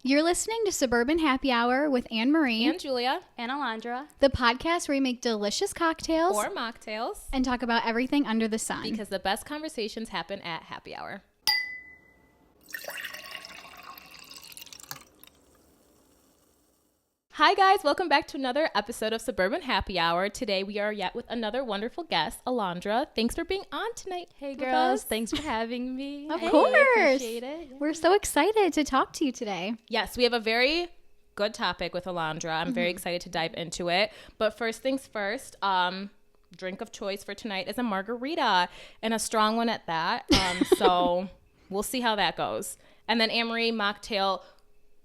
You're listening to Suburban Happy Hour with Anne Marie and Julia and Alondra, the podcast where we make delicious cocktails or mocktails and talk about everything under the sun. Because the best conversations happen at happy hour. Hi guys, welcome back to another episode of Suburban Happy Hour. Today we are yet with another wonderful guest, Alondra. Thanks for being on tonight. Hey girls, thanks for having me. Of course. Appreciate it. We're so excited to talk to you today. Yes, we have a very good topic with Alondra. I'm very excited to dive into it. But first things first, drink of choice for tonight is a margarita, and a strong one at that. So we'll see how that goes. And then Anne-Marie mocktail,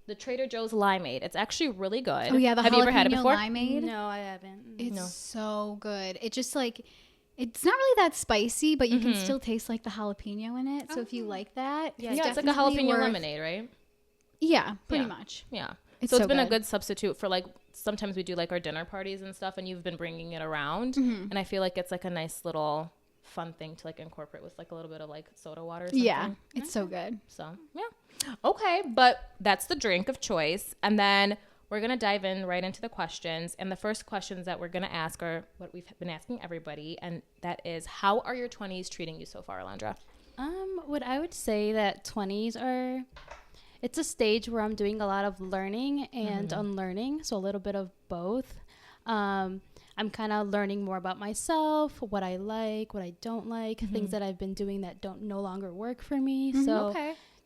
the Trader Joe's limeade. It's actually really good. Oh yeah, the Have you ever had it before? limeade. No, I haven't. It's so good. It just like, it's not really that spicy, but you can still taste like the jalapeno in it. So if you like that, Yeah, it's like a jalapeno lemonade, right? Yeah, pretty much. Yeah. It's So it's so been a good. good substitute for like, sometimes we do like our dinner parties and stuff, and you've been bringing it around. And I feel like it's like a nice little fun thing to like incorporate with like a little bit of like soda water or something. Yeah, it's so good. So, yeah. Okay, but that's the drink of choice. And then we're going to dive in right into the questions. And the first questions that we're going to ask are what we've been asking everybody. And that is, how are your 20s treating you so far, Alondra? What I would say that 20s are, it's a stage where I'm doing a lot of learning and unlearning. So a little bit of both. I'm kind of learning more about myself, what I like, what I don't like, things that I've been doing that don't no longer work for me. So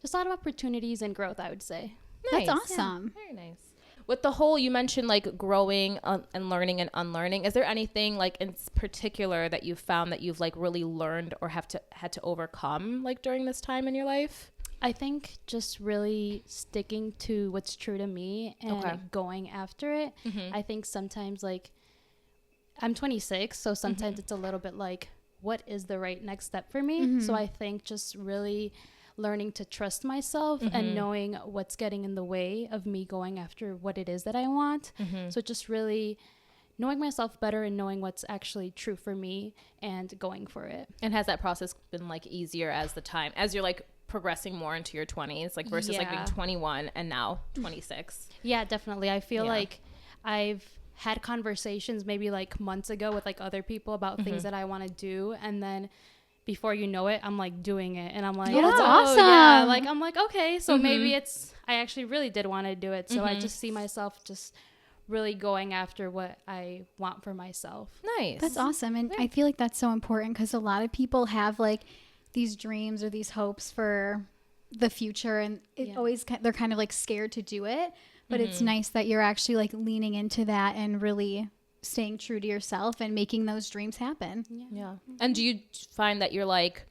just a lot of opportunities and growth, I would say. Nice. That's awesome. Yeah, very nice. With the whole, you mentioned like growing and learning and unlearning. Is there anything like in particular that you've found that you've like really learned or had to overcome like during this time in your life? I think just really sticking to what's true to me and going after it. I think sometimes like I'm 26, so sometimes it's a little bit like, what is the right next step for me? So I think just really learning to trust myself and knowing what's getting in the way of me going after what it is that I want. So just really knowing myself better and knowing what's actually true for me and going for it. And has that process been like easier as you're like progressing more into your 20s, like versus like being 21 and now 26? Yeah, definitely. I feel like I've had conversations maybe like months ago with like other people about things that I want to do, and then before you know it, I'm like doing it, and I'm like, that's oh, awesome. Yeah. Like I'm like, okay, so maybe I actually really did want to do it. So I just see myself just really going after what I want for myself. Nice. That's awesome. And I feel like that's so important because a lot of people have like these dreams or these hopes for the future, and it always they're kind of like scared to do it. But it's nice that you're actually like leaning into that and really staying true to yourself and making those dreams happen. Yeah. And do you find that you're like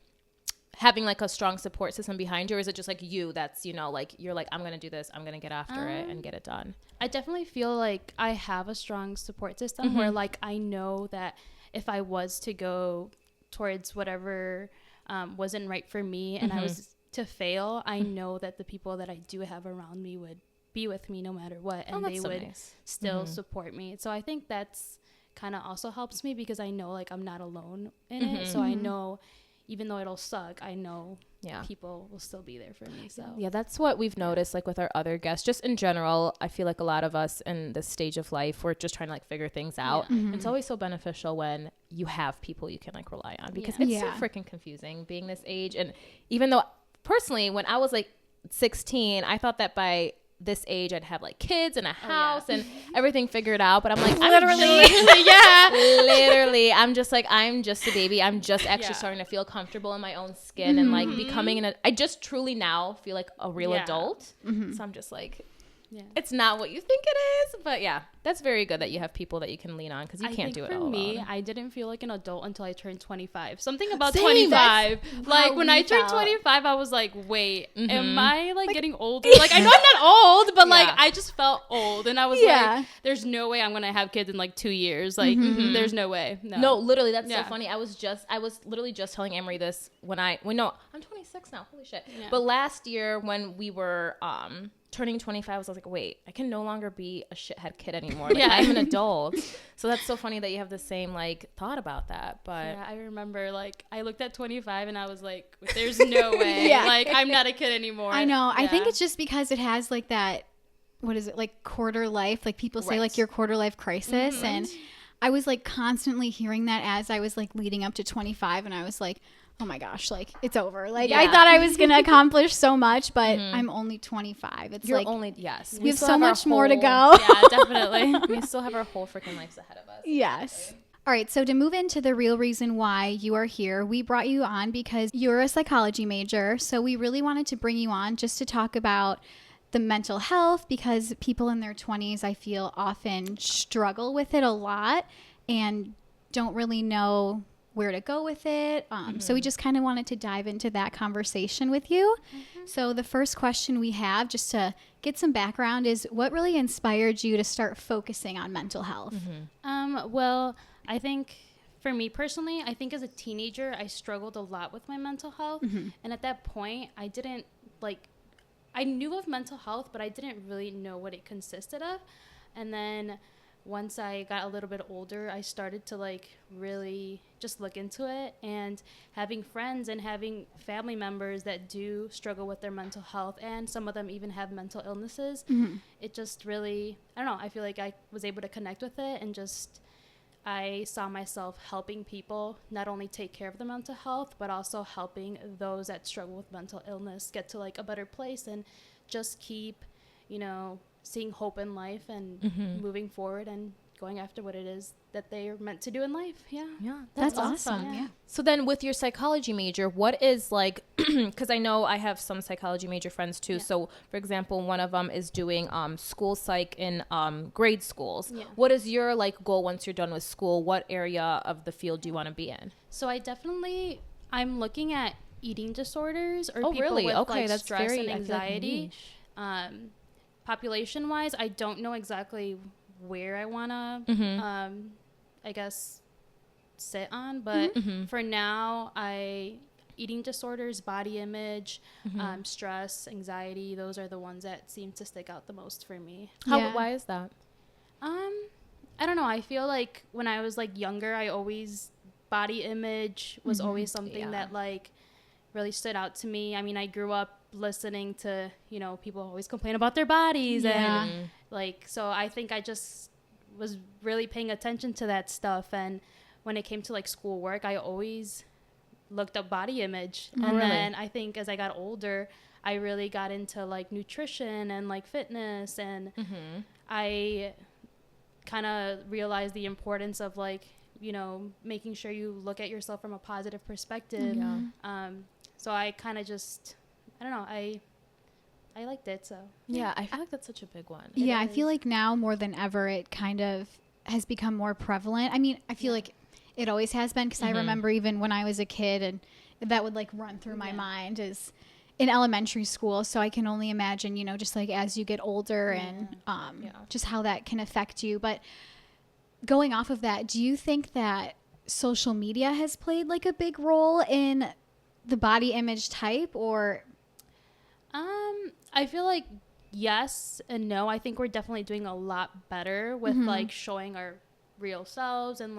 having like a strong support system behind you, or is it just like you that's, you know, like you're like, I'm going to do this, I'm going to get after it and get it done? I definitely feel like I have a strong support system where like I know that if I was to go towards whatever wasn't right for me and I was to fail, I know that the people that I do have around me would be with me no matter what, and they would still support me. So I think that's kind of also helps me because I know like I'm not alone in it. So I know even though it'll suck, I know people will still be there for me. So yeah, that's what we've noticed like with our other guests, just in general. I feel like a lot of us in this stage of life, we're just trying to like figure things out. It's always so beneficial when you have people you can like rely on, because it's so freaking confusing being this age. And even though personally when I was like 16, I thought that by this age I'd have like kids and a house and everything figured out, but I'm like literally I'm just like, I'm just a baby. I'm just actually starting to feel comfortable in my own skin and like becoming I just truly now feel like a real adult. So I'm just like, it's not what you think it is, but that's very good that you have people that you can lean on, because you can't do it all alone. For me, I didn't feel like an adult until I turned 25. Something about 25. Like when I turned 25, I was like, wait, am I like getting older? Like I know I'm not old, but like I just felt old, and I was like, there's no way I'm gonna have kids in like 2 years. Like there's no way. No, literally, that's so funny. I was literally just telling Emery this I'm 26 now. Holy shit. Yeah. But last year when we were turning 25, I was like, wait, I can no longer be a shithead kid anymore. Like, I'm an adult. So that's so funny that you have the same like thought about that. But I remember like I looked at 25 and I was like, there's no way. Like I'm not a kid anymore. I know. I think it's just because it has like that what is it, like quarter life, like people say like your quarter life crisis. Mm-hmm. And I was like constantly hearing that as I was like leading up to 25, and I was like, oh my gosh, like it's over. Like I thought I was gonna accomplish so much, but I'm only 25. It's like we have so much more to go. Yeah, definitely. We still have our whole freaking lives ahead of us. Yes. All right, so to move into the real reason why you are here, we brought you on because you're a psychology major. So we really wanted to bring you on just to talk about the mental health, because people in their 20s, I feel, often struggle with it a lot and don't really know where to go with it. So we just kind of wanted to dive into that conversation with you. So the first question we have, just to get some background, is what really inspired you to start focusing on mental health? Well, I think for me personally, I think as a teenager, I struggled a lot with my mental health. And at that point, I didn't I knew of mental health, but I didn't really know what it consisted of. And then once I got a little bit older, I started to really just look into it, and having friends and having family members that do struggle with their mental health, and some of them even have mental illnesses. It just really, I don't know, I feel like I was able to connect with it, and just I saw myself helping people not only take care of their mental health, but also helping those that struggle with mental illness get to a better place, and just keep, seeing hope in life and moving forward and going after what it is that they are meant to do in life. Yeah. That's awesome. Yeah. So then with your psychology major, what is because I know I have some psychology major friends too. So for example, one of them is doing school psych in grade schools. What is your goal once you're done with school? What area of the field do you want to be in? So I'm looking at eating disorders or people really? with Okay, that's stress very, and anxiety. Population wise, I don't know exactly where I want to, I guess, sit on. But for now, eating disorders, body image, stress, anxiety, those are the ones that seem to stick out the most for me. Why is that? I don't know. I feel like when I was younger, body image was always something that really stood out to me. I mean, I grew up listening to, people always complain about their bodies and so I think I just was really paying attention to that stuff. And when it came to schoolwork, I always looked up body image. Then I think as I got older, I really got into nutrition and fitness, and I kind of realized the importance of making sure you look at yourself from a positive perspective. So I kind of just, I don't know, I liked it. So I feel like that's such a big one. I feel like now more than ever it kind of has become more prevalent. I mean, I feel like it always has been, because I remember even when I was a kid, and that would run through my mind is in elementary school. So I can only imagine, just as you get older and just how that can affect you. But going off of that, do you think that social media has played a big role in the body image type, or? I feel like yes and no. I think we're definitely doing a lot better with showing our real selves and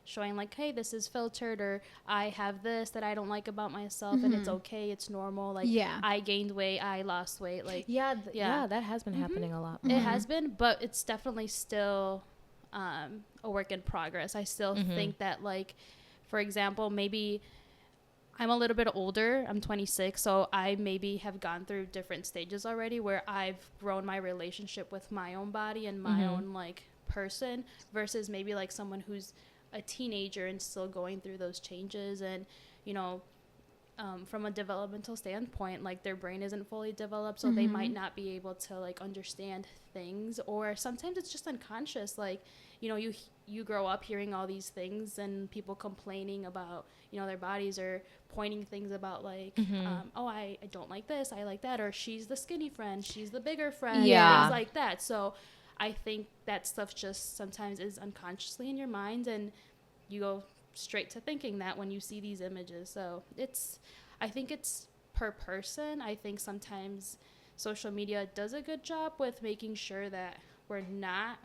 showing hey, this is filtered, or I have this that I don't like about myself, and it's okay, it's normal. I gained weight, I lost weight. That has been happening a lot. It has been, but it's definitely still a work in progress. I still think that for example, maybe I'm a little bit older. I'm 26, so I maybe have gone through different stages already where I've grown my relationship with my own body and my own person, versus maybe someone who's a teenager and still going through those changes. And from a developmental standpoint, their brain isn't fully developed, so they might not be able to understand things, or sometimes it's just unconscious. You grow up hearing all these things and people complaining about their bodies, or pointing things about oh, I don't like this, I like that, or she's the skinny friend, she's the bigger friend, things like that. So I think that stuff just sometimes is unconsciously in your mind, and you go straight to thinking that when you see these images. So I think it's per person. I think sometimes social media does a good job with making sure that we're not,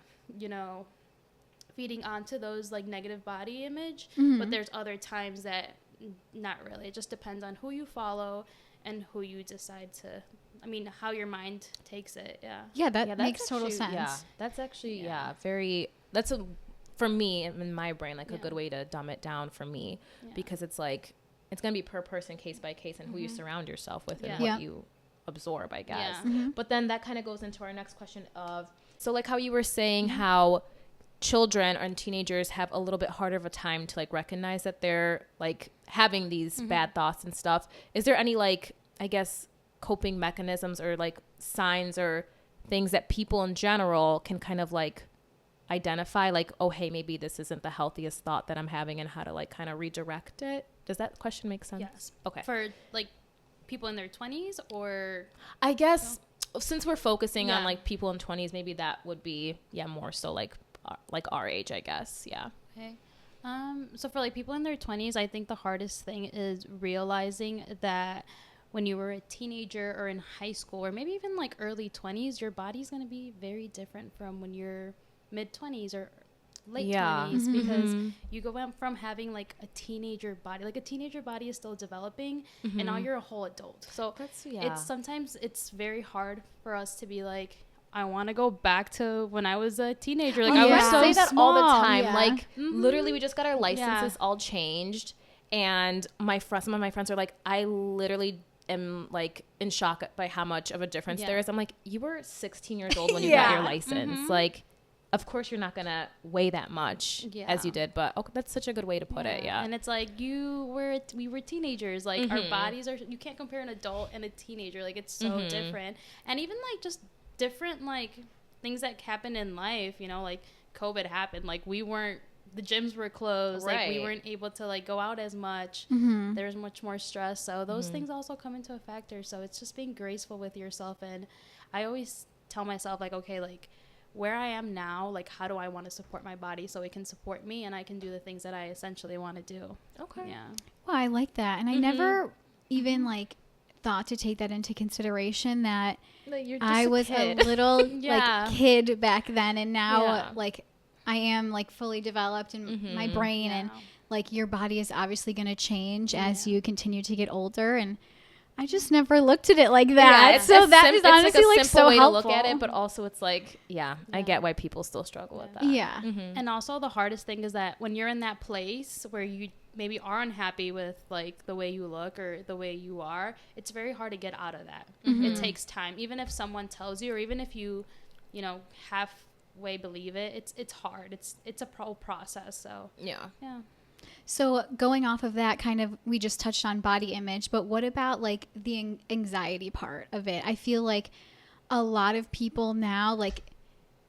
feeding onto those negative body image, but there's other times that not really. It just depends on who you follow and who you decide to, I mean, how your mind takes it. That makes total sense. That's actually for me in my brain, like a good way to dumb it down for me, because it's like it's gonna be per person, case by case, and who you surround yourself with and what you absorb, I guess. But then that kind of goes into our next question of, so like how you were saying how children and teenagers have a little bit harder of a time to like recognize that they're like having these bad thoughts and stuff. Is there any like, I guess, coping mechanisms or like signs or things that people in general can kind of like identify, like, oh, hey, maybe this isn't the healthiest thought that I'm having, and how to like kind of redirect it? Does that question make sense? Yes. Okay. For like people in their 20s, or I guess since we're focusing on like people in 20s, maybe that would be more so like our age, I guess. Yeah. Okay. So for like people in their 20s, I think the hardest thing is realizing that when you were a teenager or in high school or maybe even like early 20s, your body's going to be very different from when you're mid 20s or late 20s, because you go from having like a teenager body, like a teenager body is still developing, and now you're a whole adult. So it's very hard for us to be like, I want to go back to when I was a teenager. Like I was so say that small. all the time. Like literally, we just got our licenses all changed, and some of my friends are like, I literally am like in shock by how much of a difference there is. I'm like, you were 16 years old when you got your license. Like, of course you're not gonna weigh that much as you did, but that's such a good way to put it. And it's like we were teenagers. Like our bodies are. You can't compare an adult and a teenager. Like it's so different, and even like just different like things that happen in life. You know, like COVID happened. Like the gyms were closed. Like we weren't able to like go out as much. There was much more stress. So those things also come into a factor. So it's just being graceful with yourself. And I always tell myself like, okay, like where I am now, like how do I want to support my body so it can support me and I can do the things that I essentially want to do. Okay. Yeah. Well, I like that. And I never even like thought to take that into consideration, that I was a little like kid back then, and now like I am like fully developed in my brain, and like your body is obviously going to change as you continue to get older, and I just never looked at it like that. So that is honestly like so way helpful to look at it, but also it's like, I get why people still struggle with that. Yeah. And also the hardest thing is that when you're in that place where you maybe are unhappy with like the way you look or the way you are, it's very hard to get out of that. It takes time. Even if someone tells you, or even if you halfway believe it, it's hard. It's a process. So yeah. So going off of that, kind of, we just touched on body image, but what about like the anxiety part of it? I feel like a lot of people now, like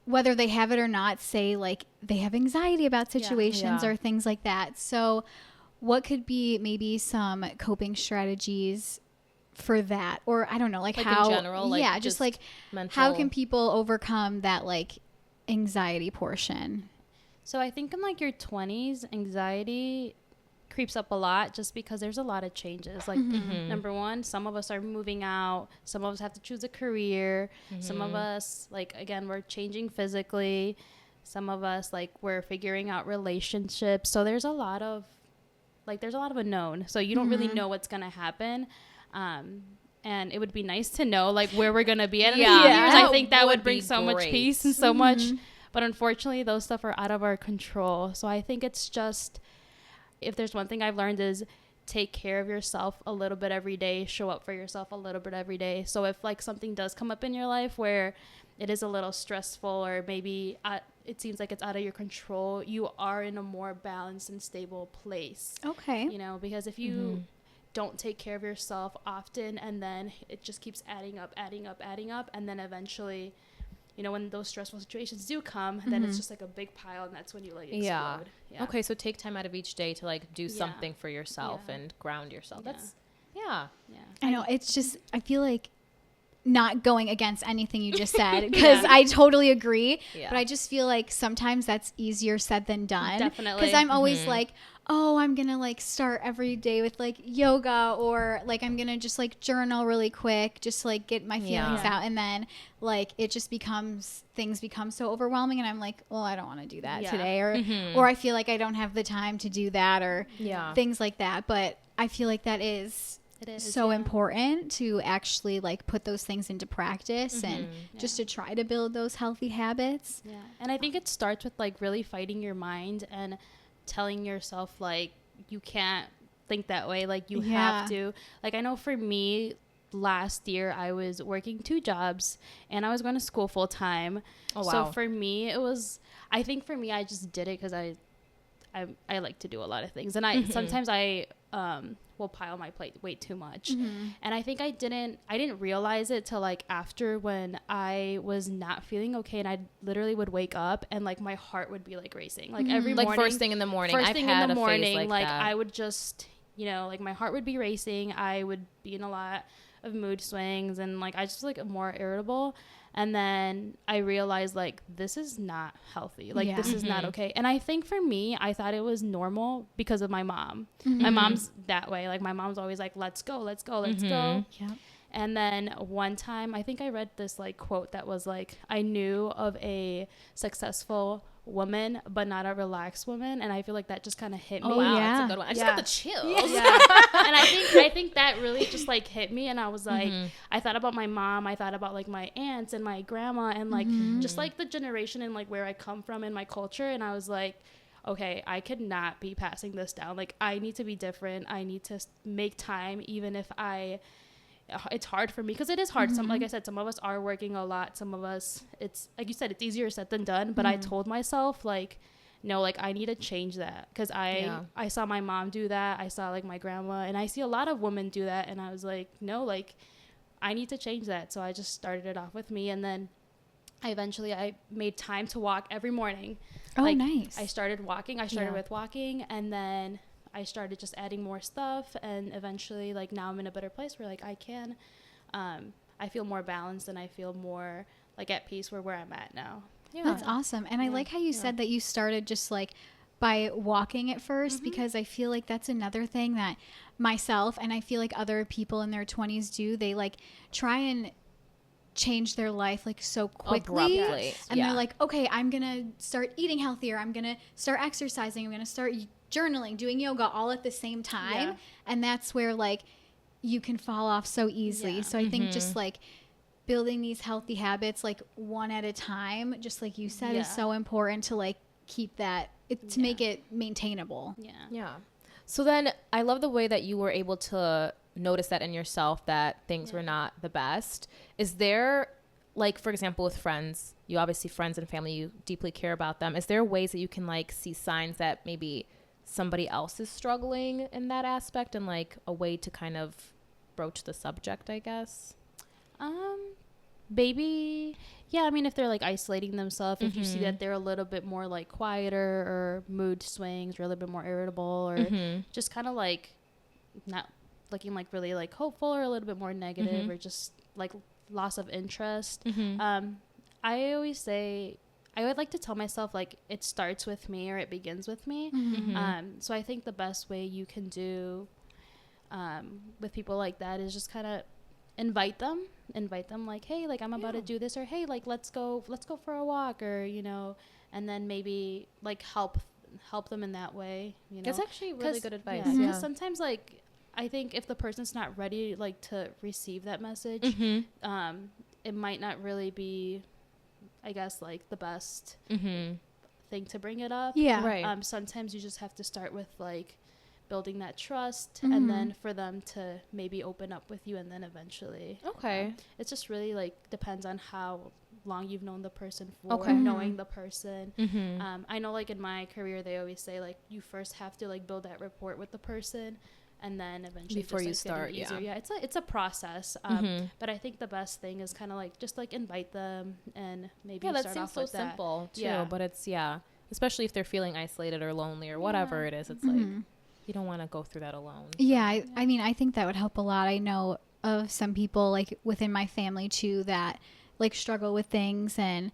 whether they have it or not, say like they have anxiety about situations or things like that. So what could be maybe some coping strategies for that? Or I don't know, like how, in general, like just like how can people overcome that like anxiety portion? So I think in like your 20s, anxiety creeps up a lot just because there's a lot of changes. Like number one, some of us are moving out. Some of us have to choose a career. Some of us, like, again, we're changing physically. Some of us, like, we're figuring out relationships. So there's a lot of unknown. So you don't really know what's going to happen. And it would be nice to know like where we're going to be at in a few years. I think that would bring so much peace and so much. But unfortunately, those stuff are out of our control. So I think it's just, if there's one thing I've learned, is take care of yourself a little bit every day, show up for yourself a little bit every day. So if like something does come up in your life where it is a little stressful, or maybe it seems like it's out of your control, you are in a more balanced and stable place. Okay. You know, because if you don't take care of yourself often, and then it just keeps adding up, and then eventually, you know, when those stressful situations do come, then it's just like a big pile, and that's when you like explode. Yeah. Okay, so take time out of each day to like do something for yourself and ground yourself. That's I know, it's just, I feel like not going against anything you just said, because I totally agree, but I just feel like sometimes that's easier said than done. Definitely. Because I'm always like, oh, I'm gonna like start every day with like yoga, or like I'm gonna just like journal really quick, just to, like get my feelings out, and then like it just things become so overwhelming, and I'm like, well, I don't want to do that today, or I feel like I don't have the time to do that, or things like that. But I feel like that is It is so important to actually like put those things into practice and just to try to build those healthy habits. Yeah. And I think it starts with like really fighting your mind and telling yourself like you can't think that way, like you have to. Like I know for me, last year I was working 2 jobs and I was going to school full time. Oh, wow. So for me it was, I think for me I just did it because I like to do a lot of things, and I sometimes I will pile my plate way too much. And I think I didn't realize it till like after, when I was not feeling okay, and I literally would wake up and like my heart would be like racing, like every morning, like first thing in the morning. Like I would just, you know, like my heart would be racing. I would be in a lot of mood swings, and like I just like more irritable. And then I realized like this is not healthy, like this is not okay. And I think for me, I thought it was normal because of my mom. My mom's that way. Like my mom's always like, let's go. Yeah. And then one time I think I read this like quote that was like, I knew of a successful woman but not a relaxed woman, and I feel like that just kind of hit me. Oh wow, that's a good one. I just got the chills. And I think that really just like hit me, and I was like, I thought about my mom, I thought about like my aunts and my grandma, and like just like the generation and like where I come from in my culture, and I was like, okay, I could not be passing this down. Like I need to be different. I need to make time, even if it's hard for me, because it is hard. Some, like I said, some of us are working a lot. Some of us, it's like you said, it's easier said than done. But I told myself like, no, like I need to change that, because I saw my mom do that. I saw like my grandma, and I see a lot of women do that. And I was like, no, like I need to change that. So I just started it off with me, and then I made time to walk every morning. Oh, like, nice. I started walking. I started with walking, and then I started just adding more stuff, and eventually like now I'm in a better place where like I can I feel more balanced, and I feel more like at peace where I'm at now. That's awesome. And I like how you said that you started just like by walking at first, because I feel like that's another thing that myself and I feel like other people in their 20s do. They like try and change their life like so quickly, and they're like, okay, I'm gonna start eating healthier, I'm gonna start exercising, I'm gonna start journaling, doing yoga, all at the same time. And that's where like you can fall off so easily. So I think just like building these healthy habits like one at a time, just like you said, is so important to like keep that to make it maintainable. So then I love the way that you were able to notice that in yourself, that things were not the best. Is there, like, for example, with friends, you obviously, friends and family, you deeply care about them. Is there ways that you can like see signs that maybe somebody else is struggling in that aspect, and like a way to kind of broach the subject, I guess? Maybe, I mean, if they're like isolating themselves, if you see that they're a little bit more like quieter, or mood swings, or a little bit more irritable, or just kind of like not looking like really like hopeful, or a little bit more negative, or just like loss of interest. I always say, I would like to tell myself like it starts with me, or it begins with me. So I think the best way you can do with people like that is just kind of invite them like, hey, like I'm about to do this, or hey, like let's go for a walk, or you know, and then maybe like help them in that way, you know. That's actually really good advice. Because sometimes like I think if the person's not ready like to receive that message, it might not really be, I guess, like the best thing to bring it up. Sometimes you just have to start with like building that trust, and then for them to maybe open up with you, and then eventually it's just really like depends on how long you've known the person for, knowing the person. I know like in my career they always say like you first have to like build that rapport with the person, and then eventually before just, you like, start it's a process. But I think the best thing is kind of like just like invite them, and maybe that start seems off so with simple that. too, but it's especially if they're feeling isolated or lonely or whatever it is, it's like you don't want to go through that alone. I mean, I think that would help a lot. I know of some people like within my family too that like struggle with things, and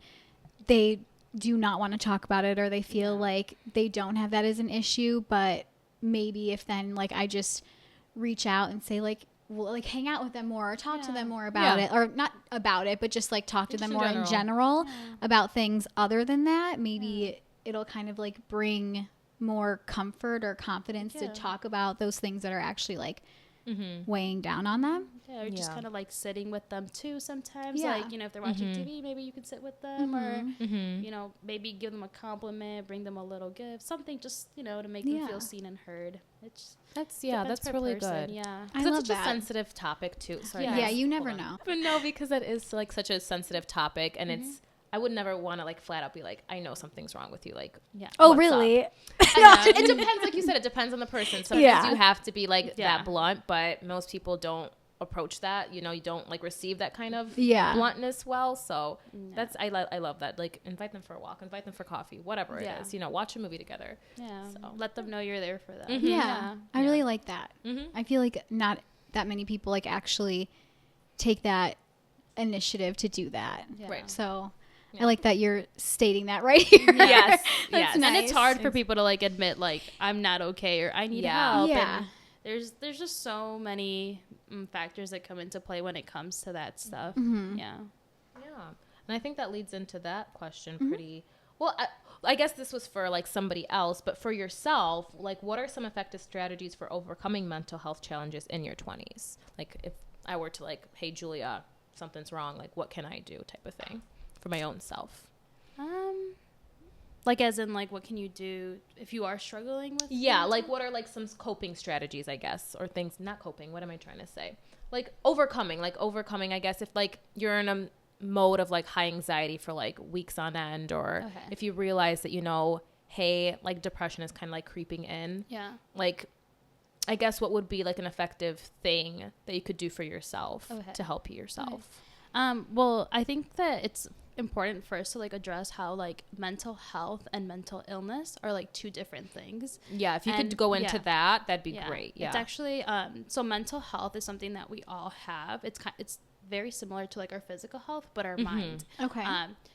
they do not want to talk about it, or they feel like they don't have that as an issue. But maybe if then like I just reach out and say like, well, like hang out with them more, or talk to them more about it, or not about it, but just like talk to them more in general about things other than that, maybe it'll kind of like bring more comfort or confidence to talk about those things that are actually like weighing down on them. Yeah, or just kind of like sitting with them too sometimes. Like, you know, if they're watching TV, maybe you can sit with them or, you know, maybe give them a compliment, bring them a little gift, something just, you know, to make them feel seen and heard. That's really good. Yeah. I love it's such a sensitive topic too. Sorry. Yeah, you never know. But no, because that is like such a sensitive topic, and I would never want to like flat out be like, I know something's wrong with you. Like, oh, really? It depends. Like you said, it depends on the person. Sometimes you have to be like that blunt, but most people don't approach that. You know, you don't like receive that kind of bluntness well. So that's, I love that. Like, invite them for a walk, invite them for coffee, whatever it is. You know, watch a movie together. Yeah. So let them know you're there for them. Yeah. I really like that. I feel like not that many people like actually take that initiative to do that. Right. So I like that you're stating that right here. Yes. That's And nice. it's hard for people to like admit like I'm not okay or I need help. Yeah. And there's just so many factors that come into play when it comes to that stuff. Yeah. And I think that leads into that question pretty well. I guess this was for like somebody else, but for yourself, like what are some effective strategies for overcoming mental health challenges in your 20s? Like if I were to like, hey Julia, something's wrong, like what can I do type of thing for my own self? Like as in like what can you do if you are struggling with like what are like some coping strategies, I guess, or things, not coping, what am I trying to say, like overcoming, I guess, if like you're in a mode of like high anxiety for like weeks on end, or if you realize that, you know, hey, like depression is kind of like creeping in, like I guess what would be like an effective thing that you could do for yourself to help you yourself? Well, I think that it's important first to like address how like mental health and mental illness are like two different things. If you could go into that, that'd be great. It's actually so mental health is something that we all have. It's very similar to like our physical health, but our mind.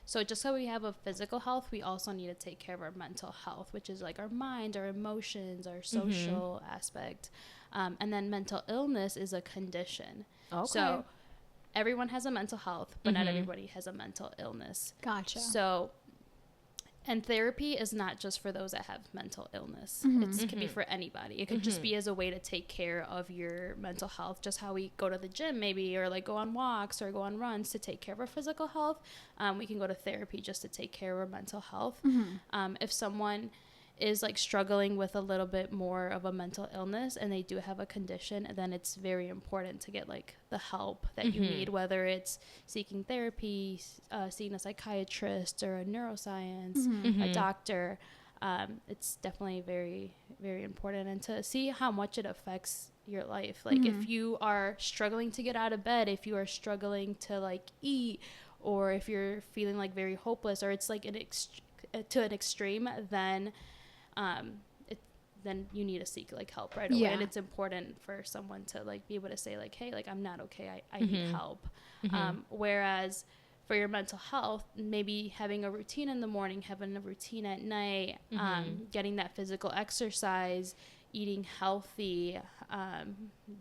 So just so we have a physical health, we also need to take care of our mental health, which is like our mind, our emotions, our social aspect, and then mental illness is a condition. So everyone has a mental health, but not everybody has a mental illness. Gotcha. So, and therapy is not just for those that have mental illness. It can be for anybody. It could just be as a way to take care of your mental health, just how we go to the gym maybe, or like go on walks or go on runs to take care of our physical health. We can go to therapy just to take care of our mental health. If someone is like struggling with a little bit more of a mental illness and they do have a condition, then it's very important to get like the help that you need, whether it's seeking therapy, seeing a psychiatrist or a neuroscience, a doctor. It's definitely very, very important, and to see how much it affects your life. Like if you are struggling to get out of bed, if you are struggling to like eat, or if you're feeling like very hopeless, or it's like to an extreme, then then you need to seek like help right away. And it's important for someone to like be able to say like, hey, like I'm not okay, I need help. Whereas for your mental health, maybe having a routine in the morning, having a routine at night, getting that physical exercise, eating healthy,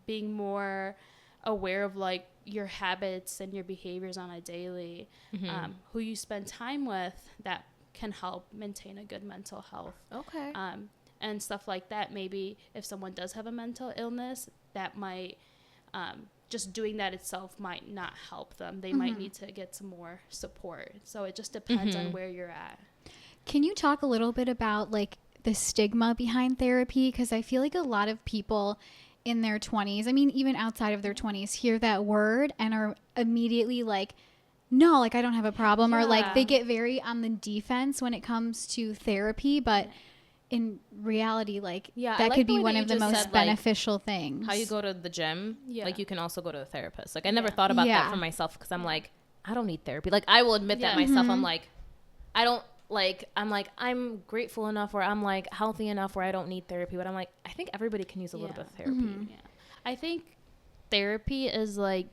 being more aware of like your habits and your behaviors on a daily, who you spend time with, that can help maintain a good mental health. And stuff like that. Maybe if someone does have a mental illness, that might just doing that itself might not help them. They might need to get some more support. So it just depends on where you're at. Can you talk a little bit about like the stigma behind therapy? Because I feel like a lot of people in their 20s, I mean even outside of their 20s, hear that word and are immediately like, no, like I don't have a problem, or like they get very on the defense when it comes to therapy, but in reality, like that could be one of the most beneficial things. How you go to the gym, like you can also go to a therapist. Like I never thought about that for myself, because I'm like, I don't need therapy. Like I will admit that myself. I'm like, I don't like, I'm grateful enough, or I'm like healthy enough where I don't need therapy. But I'm like, I think everybody can use a little bit of therapy. I think therapy is like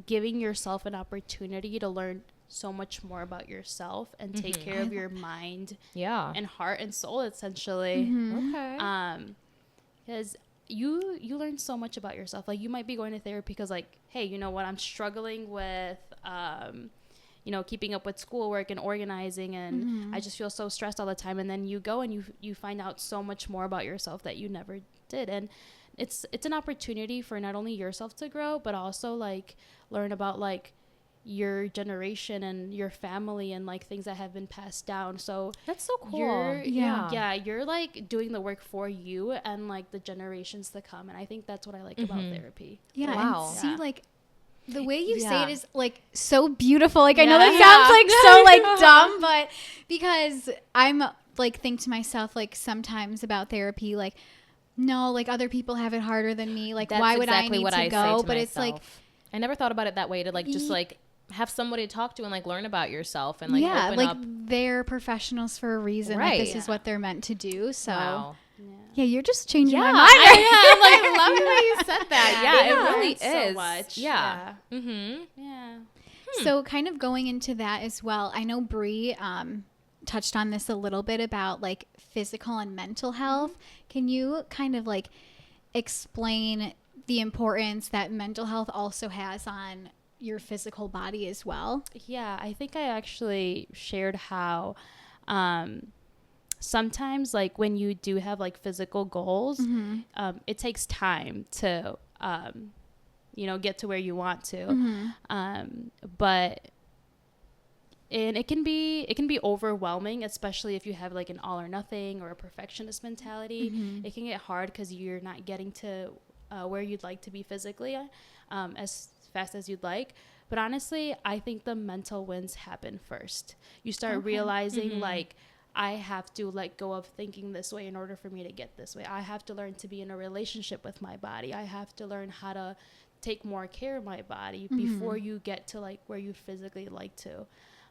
giving yourself an opportunity to learn so much more about yourself and take care of your mind and heart and soul, essentially. Because you learn so much about yourself. Like you might be going to therapy because like, hey, you know what, I'm struggling with you know, keeping up with schoolwork and organizing, and I just feel so stressed all the time. And then you go and you find out so much more about yourself that you never did. And it's an opportunity for not only yourself to grow, but also like learn about like your generation and your family and like things that have been passed down. So that's so cool. You're like doing the work for you and like the generations to come, and I think that's what I like about therapy. And see, like the way you say it is like so beautiful. Like I know that sounds like so like dumb, but because I'm like think to myself like sometimes about therapy, like no, like other people have it harder than me, like that's why would exactly I need to go? But it's like I never thought about it that way, to like just like have somebody to talk to and like learn about yourself and like open like up. they're professionals for a reason. Right. Like this is what they're meant to do. So wow. yeah, you're just changing my mind. I'm like, I love the way you said that. It really is. So much. Yeah. So kind of going into that as well, I know Bree touched on this a little bit about like physical and mental health. Can you kind of like explain the importance that mental health also has on your physical body as well? Yeah, I think I actually shared how sometimes like when you do have like physical goals, it takes time to get to where you want to, but it can be overwhelming, especially if you have like an all or nothing or a perfectionist mentality. It can get hard because you're not getting to where you'd like to be physically as fast as you'd like. But honestly, I think the mental wins happen first. You start realizing like, I have to let go of thinking this way in order for me to get this way. I have to learn to be in a relationship with my body. I have to learn how to take more care of my body before you get to like where you physically like to.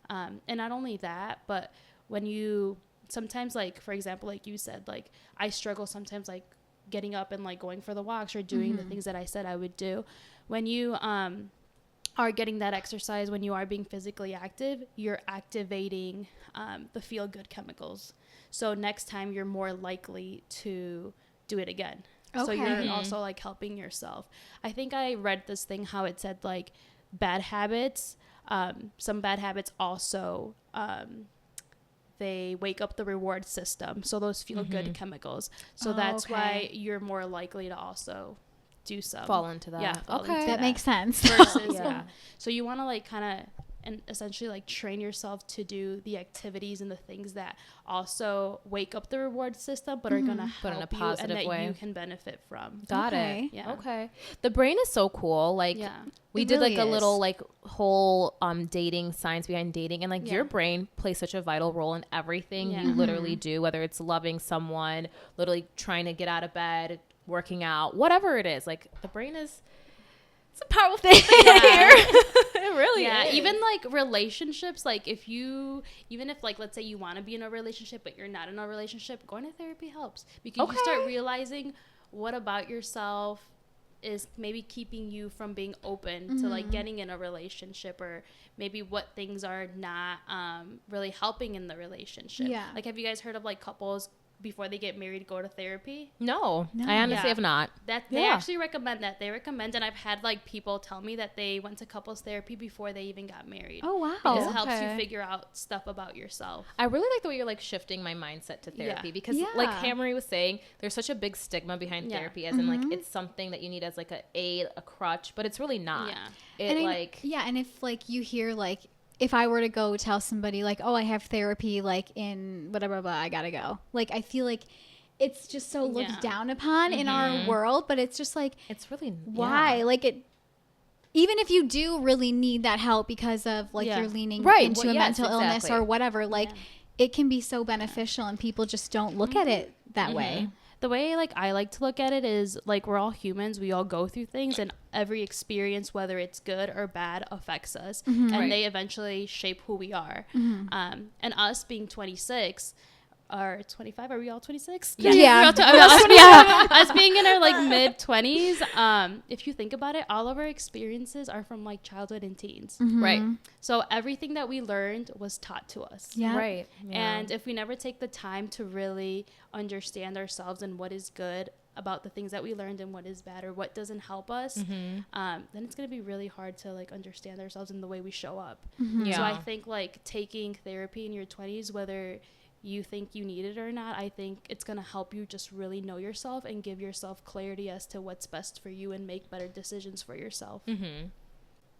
And not only that, but when you sometimes, like, for example, like you said, like I struggle sometimes like getting up and like going for the walks or doing the things that I said I would do. When you are getting that exercise, when you are being physically active, you're activating the feel-good chemicals. So next time you're more likely to do it again. So you're also like helping yourself. I think I read this thing how it said like bad habits, some bad habits also they wake up the reward system, so those feel-good chemicals. So that's why you're more likely to also do some fall into that. That makes sense. Versus, so you want to like kind of and essentially like train yourself to do the activities and the things that also wake up the reward system, but are going to help in a positive you and that you can benefit from. Got it. Yeah. Okay. The brain is so cool. Like we did really like a little like whole dating science behind dating, and like your brain plays such a vital role in everything you literally do, whether it's loving someone, literally trying to get out of bed, working out, whatever it is. Like the brain is, it's a powerful thing. It really is. Even like relationships, like even if like let's say you want to be in a relationship but you're not in a relationship, going to therapy helps, because you start realizing what about yourself is maybe keeping you from being open to like getting in a relationship, or maybe what things are not really helping in the relationship. Like, have you guys heard of like couples before they get married go to therapy? No. I honestly have not. They actually recommend that. They recommend, and I've had like people tell me that they went to couples therapy before they even got married. Oh wow. Because it helps you figure out stuff about yourself. I really like the way you're like shifting my mindset to therapy, because like Hamari was saying, there's such a big stigma behind therapy, as in like it's something that you need as like a crutch, but it's really not. And if like you hear like, if I were to go tell somebody like, oh, I have therapy like in whatever, blah, I gotta go. Like, I feel like it's just so looked down upon in our world, but it's just like, it's really, why? Like even if you do really need that help because of like you're leaning into a mental illness or whatever, like it can be so beneficial, and people just don't look at it that way. The way like I like to look at it is like, we're all humans, we all go through things, and every experience, whether it's good or bad, affects us, and they eventually shape who we are. And us being 26 or 25, are we all 26? Us being in our like mid 20s, if you think about it, all of our experiences are from like childhood and teens, right? So everything that we learned was taught to us, right? And if we never take the time to really understand ourselves and what is good about the things that we learned and what is bad or what doesn't help us, then it's going to be really hard to like understand ourselves in the way we show up. So I think like taking therapy in your 20s, whether you think you need it or not. I think it's going to help you just really know yourself and give yourself clarity as to what's best for you and make better decisions for yourself.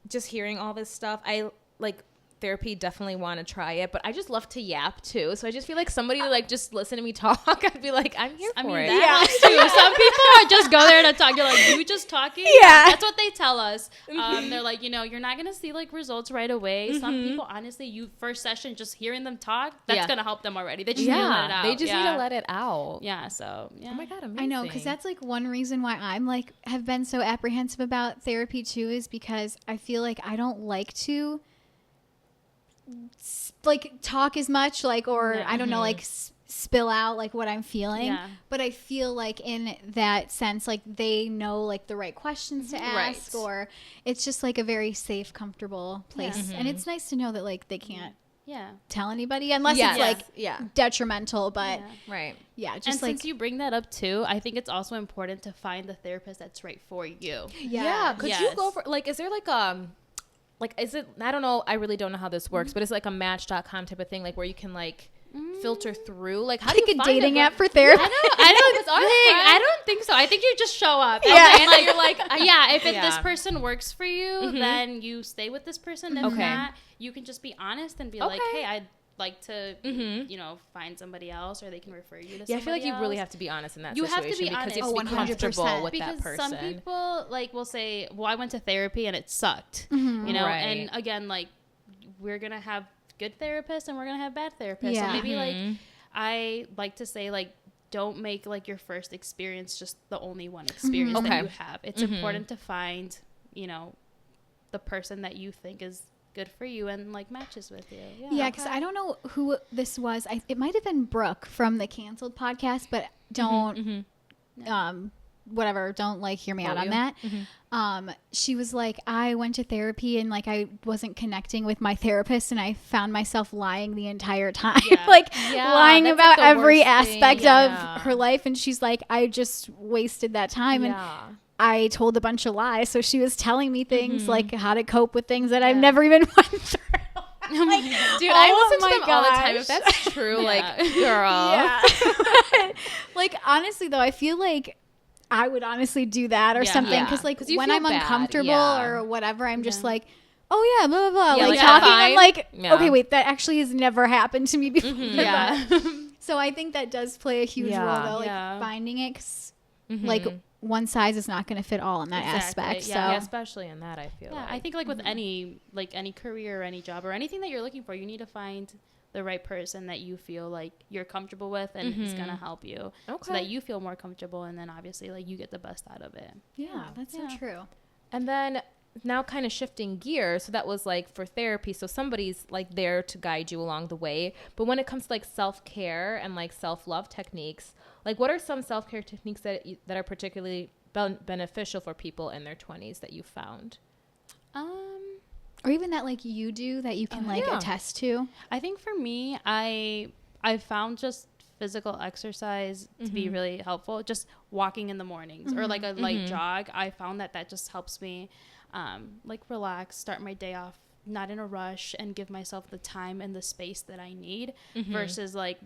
Just hearing all this stuff, I like therapy, definitely want to try it, but I just love to yap too, so I just feel like somebody to like just listen to me talk, I'd be like, I'm here for it. Too. Some people are just go there to talk. You're like, you just talking? That's what they tell us. They're like, you know, you're not gonna see like results right away. Some people, honestly, you first session just hearing them talk, that's gonna help them already. They just need to let it out. They just need to let it out. So oh my god, amazing. I know, because that's like one reason why I'm like have been so apprehensive about therapy too, is because I feel like I don't like to like talk as much, like, or I don't know, like spill out like what I'm feeling, but I feel like in that sense, like they know like the right questions to ask, or it's just like a very safe, comfortable place, and it's nice to know that like they can't tell anybody unless it's like detrimental, but just and like, since you bring that up too, I think it's also important to find the therapist that's right for you. Could you go for like, is there like is it, I don't know, I really don't know how this works, but it's like a Match.com type of thing, like where you can like filter through, like how do you find a dating app for therapy? I don't think so. I think you just show up and you're like if this person works for you, then you stay with this person. If not, you can just be honest and be like, hey, I'd like to you know, find somebody else, or they can refer you to somebody I feel like else. you really have to be honest in that you situation, have to be because honest. you have to be comfortable with because that person. Some people like will say, well, I went to therapy and it sucked, you know, and again, like, we're gonna have good therapists and we're gonna have bad therapists, so maybe like I like to say, like, don't make like your first experience just the only one experience that you have. It's important to find, you know, the person that you think is good for you and like matches with you. Because I don't know who this was. It might have been Brooke from the Canceled podcast, but don't whatever, don't like hear me out on that. She was like, I went to therapy and like I wasn't connecting with my therapist, and I found myself lying the entire time, lying about like every aspect of her life, and she's like, I just wasted that time, and I told a bunch of lies. So she was telling me things like how to cope with things that I've never even went through. Like, dude, I listen to them all the time. If that's true, like, girl. Like, honestly, though, I feel like I would honestly do that or something. Because, like, when I'm uncomfortable or whatever, I'm just like, oh, yeah, blah, blah, blah. Like, talking, I'm like, okay, wait, that actually has never happened to me before. So I think that does play a huge role, though, like, finding it. Cause, like, one size is not going to fit all in that aspect. So especially in that, I feel like. I think like with any career or any job or anything that you're looking for, you need to find the right person that you feel like you're comfortable with and is going to help you so that you feel more comfortable, and then obviously like you get the best out of it. That's so true. And then now kind of shifting gears, so that was like for therapy, so somebody's like there to guide you along the way, but when it comes to like self-care and like self-love techniques, like what are some self-care techniques that are particularly beneficial for people in their 20s that you found? Or even that like you do that you can like attest to? I think for me, I found just physical exercise to be really helpful. Just walking in the mornings or like a light jog. I found that just helps me like relax, start my day off not in a rush, and give myself the time and the space that I need versus like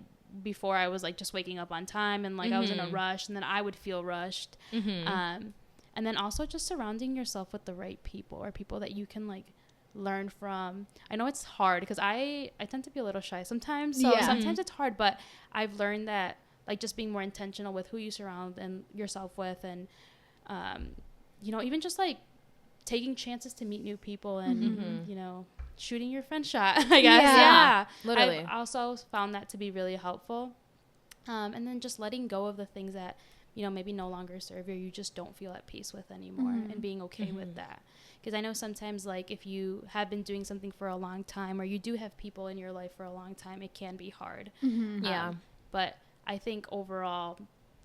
before I was like just waking up on time and like I was in a rush, and then I would feel rushed. And then also just surrounding yourself with the right people, or people that you can like learn from. I know it's hard because I tend to be a little shy sometimes, so sometimes it's hard, but I've learned that like just being more intentional with who you surround and yourself with, and you know, even just like taking chances to meet new people and you know, shooting your French shot, I guess. Literally. I've also found that to be really helpful. And then just letting go of the things that, you know, maybe no longer serve you, or you just don't feel at peace with anymore, and being okay with that. Because I know sometimes, like, if you have been doing something for a long time, or you do have people in your life for a long time, it can be hard. But I think overall,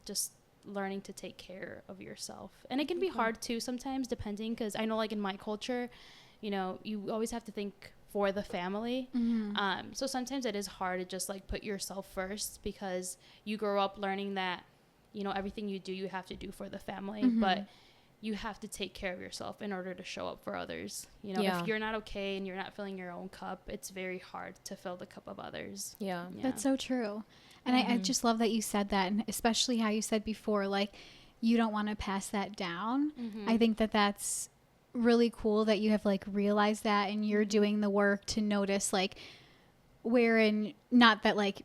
just learning to take care of yourself. And it can be hard, too, sometimes, depending, because I know, like, in my culture, you know, you always have to think for the family. So sometimes it is hard to just, like, put yourself first, because you grow up learning that, you know, everything you do, you have to do for the family. But you have to take care of yourself in order to show up for others. You know, if you're not okay and you're not filling your own cup, it's very hard to fill the cup of others. Yeah. That's so true. And I just love that you said that, and especially how you said before, like, you don't want to pass that down. I think that that's really cool that you have like realized that, and you're doing the work to notice like wherein, not that like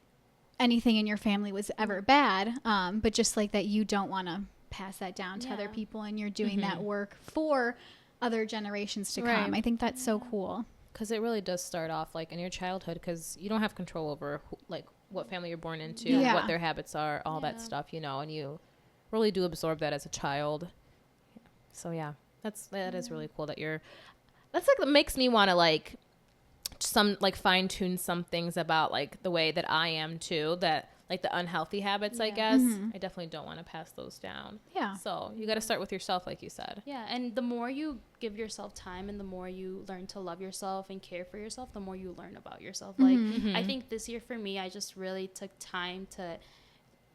anything in your family was ever bad, but just like that you don't want to pass that down to other people, and you're doing that work for other generations to come. I think that's so cool, because it really does start off like in your childhood, because you don't have control over like what family you're born into, what their habits are, all that stuff, you know, and you really do absorb that as a child. So that is really cool that that's like, that makes me want to like some like fine tune some things about like the way that I am too, that like the unhealthy habits, I guess. I definitely don't want to pass those down. So you got to start with yourself, like you said. And the more you give yourself time and the more you learn to love yourself and care for yourself, the more you learn about yourself. Like I think this year for me, I just really took time to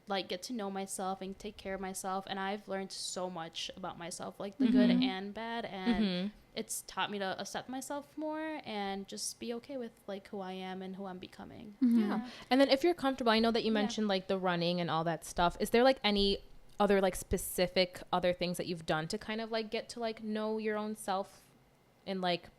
like get to know myself and take care of myself, and I've learned so much about myself, like the good and bad, and it's taught me to accept myself more and just be okay with like who I am and who I'm becoming. And then if you're comfortable, I know that you mentioned like the running and all that stuff, is there like any other like specific other things that you've done to kind of like get to like know your own self? And like,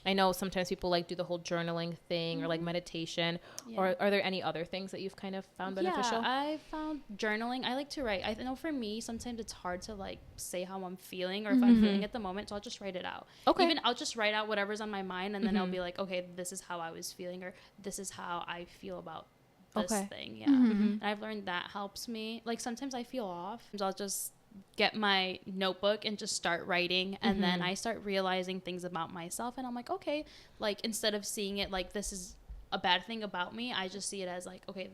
I know sometimes people like do the whole journaling thing or like meditation, or are there any other things that you've kind of found beneficial? I found journaling. I like to write. I know for me, sometimes it's hard to like say how I'm feeling or if I'm feeling at the moment, so I'll just write it out. Even I'll just write out whatever's on my mind, and then I'll be like, okay, this is how I was feeling, or this is how I feel about this thing. And I've learned that helps me. Like sometimes I feel off, so I'll just get my notebook and just start writing, and then I start realizing things about myself, and I'm like, okay, like instead of seeing it like this is a bad thing about me, I just see it as like, okay,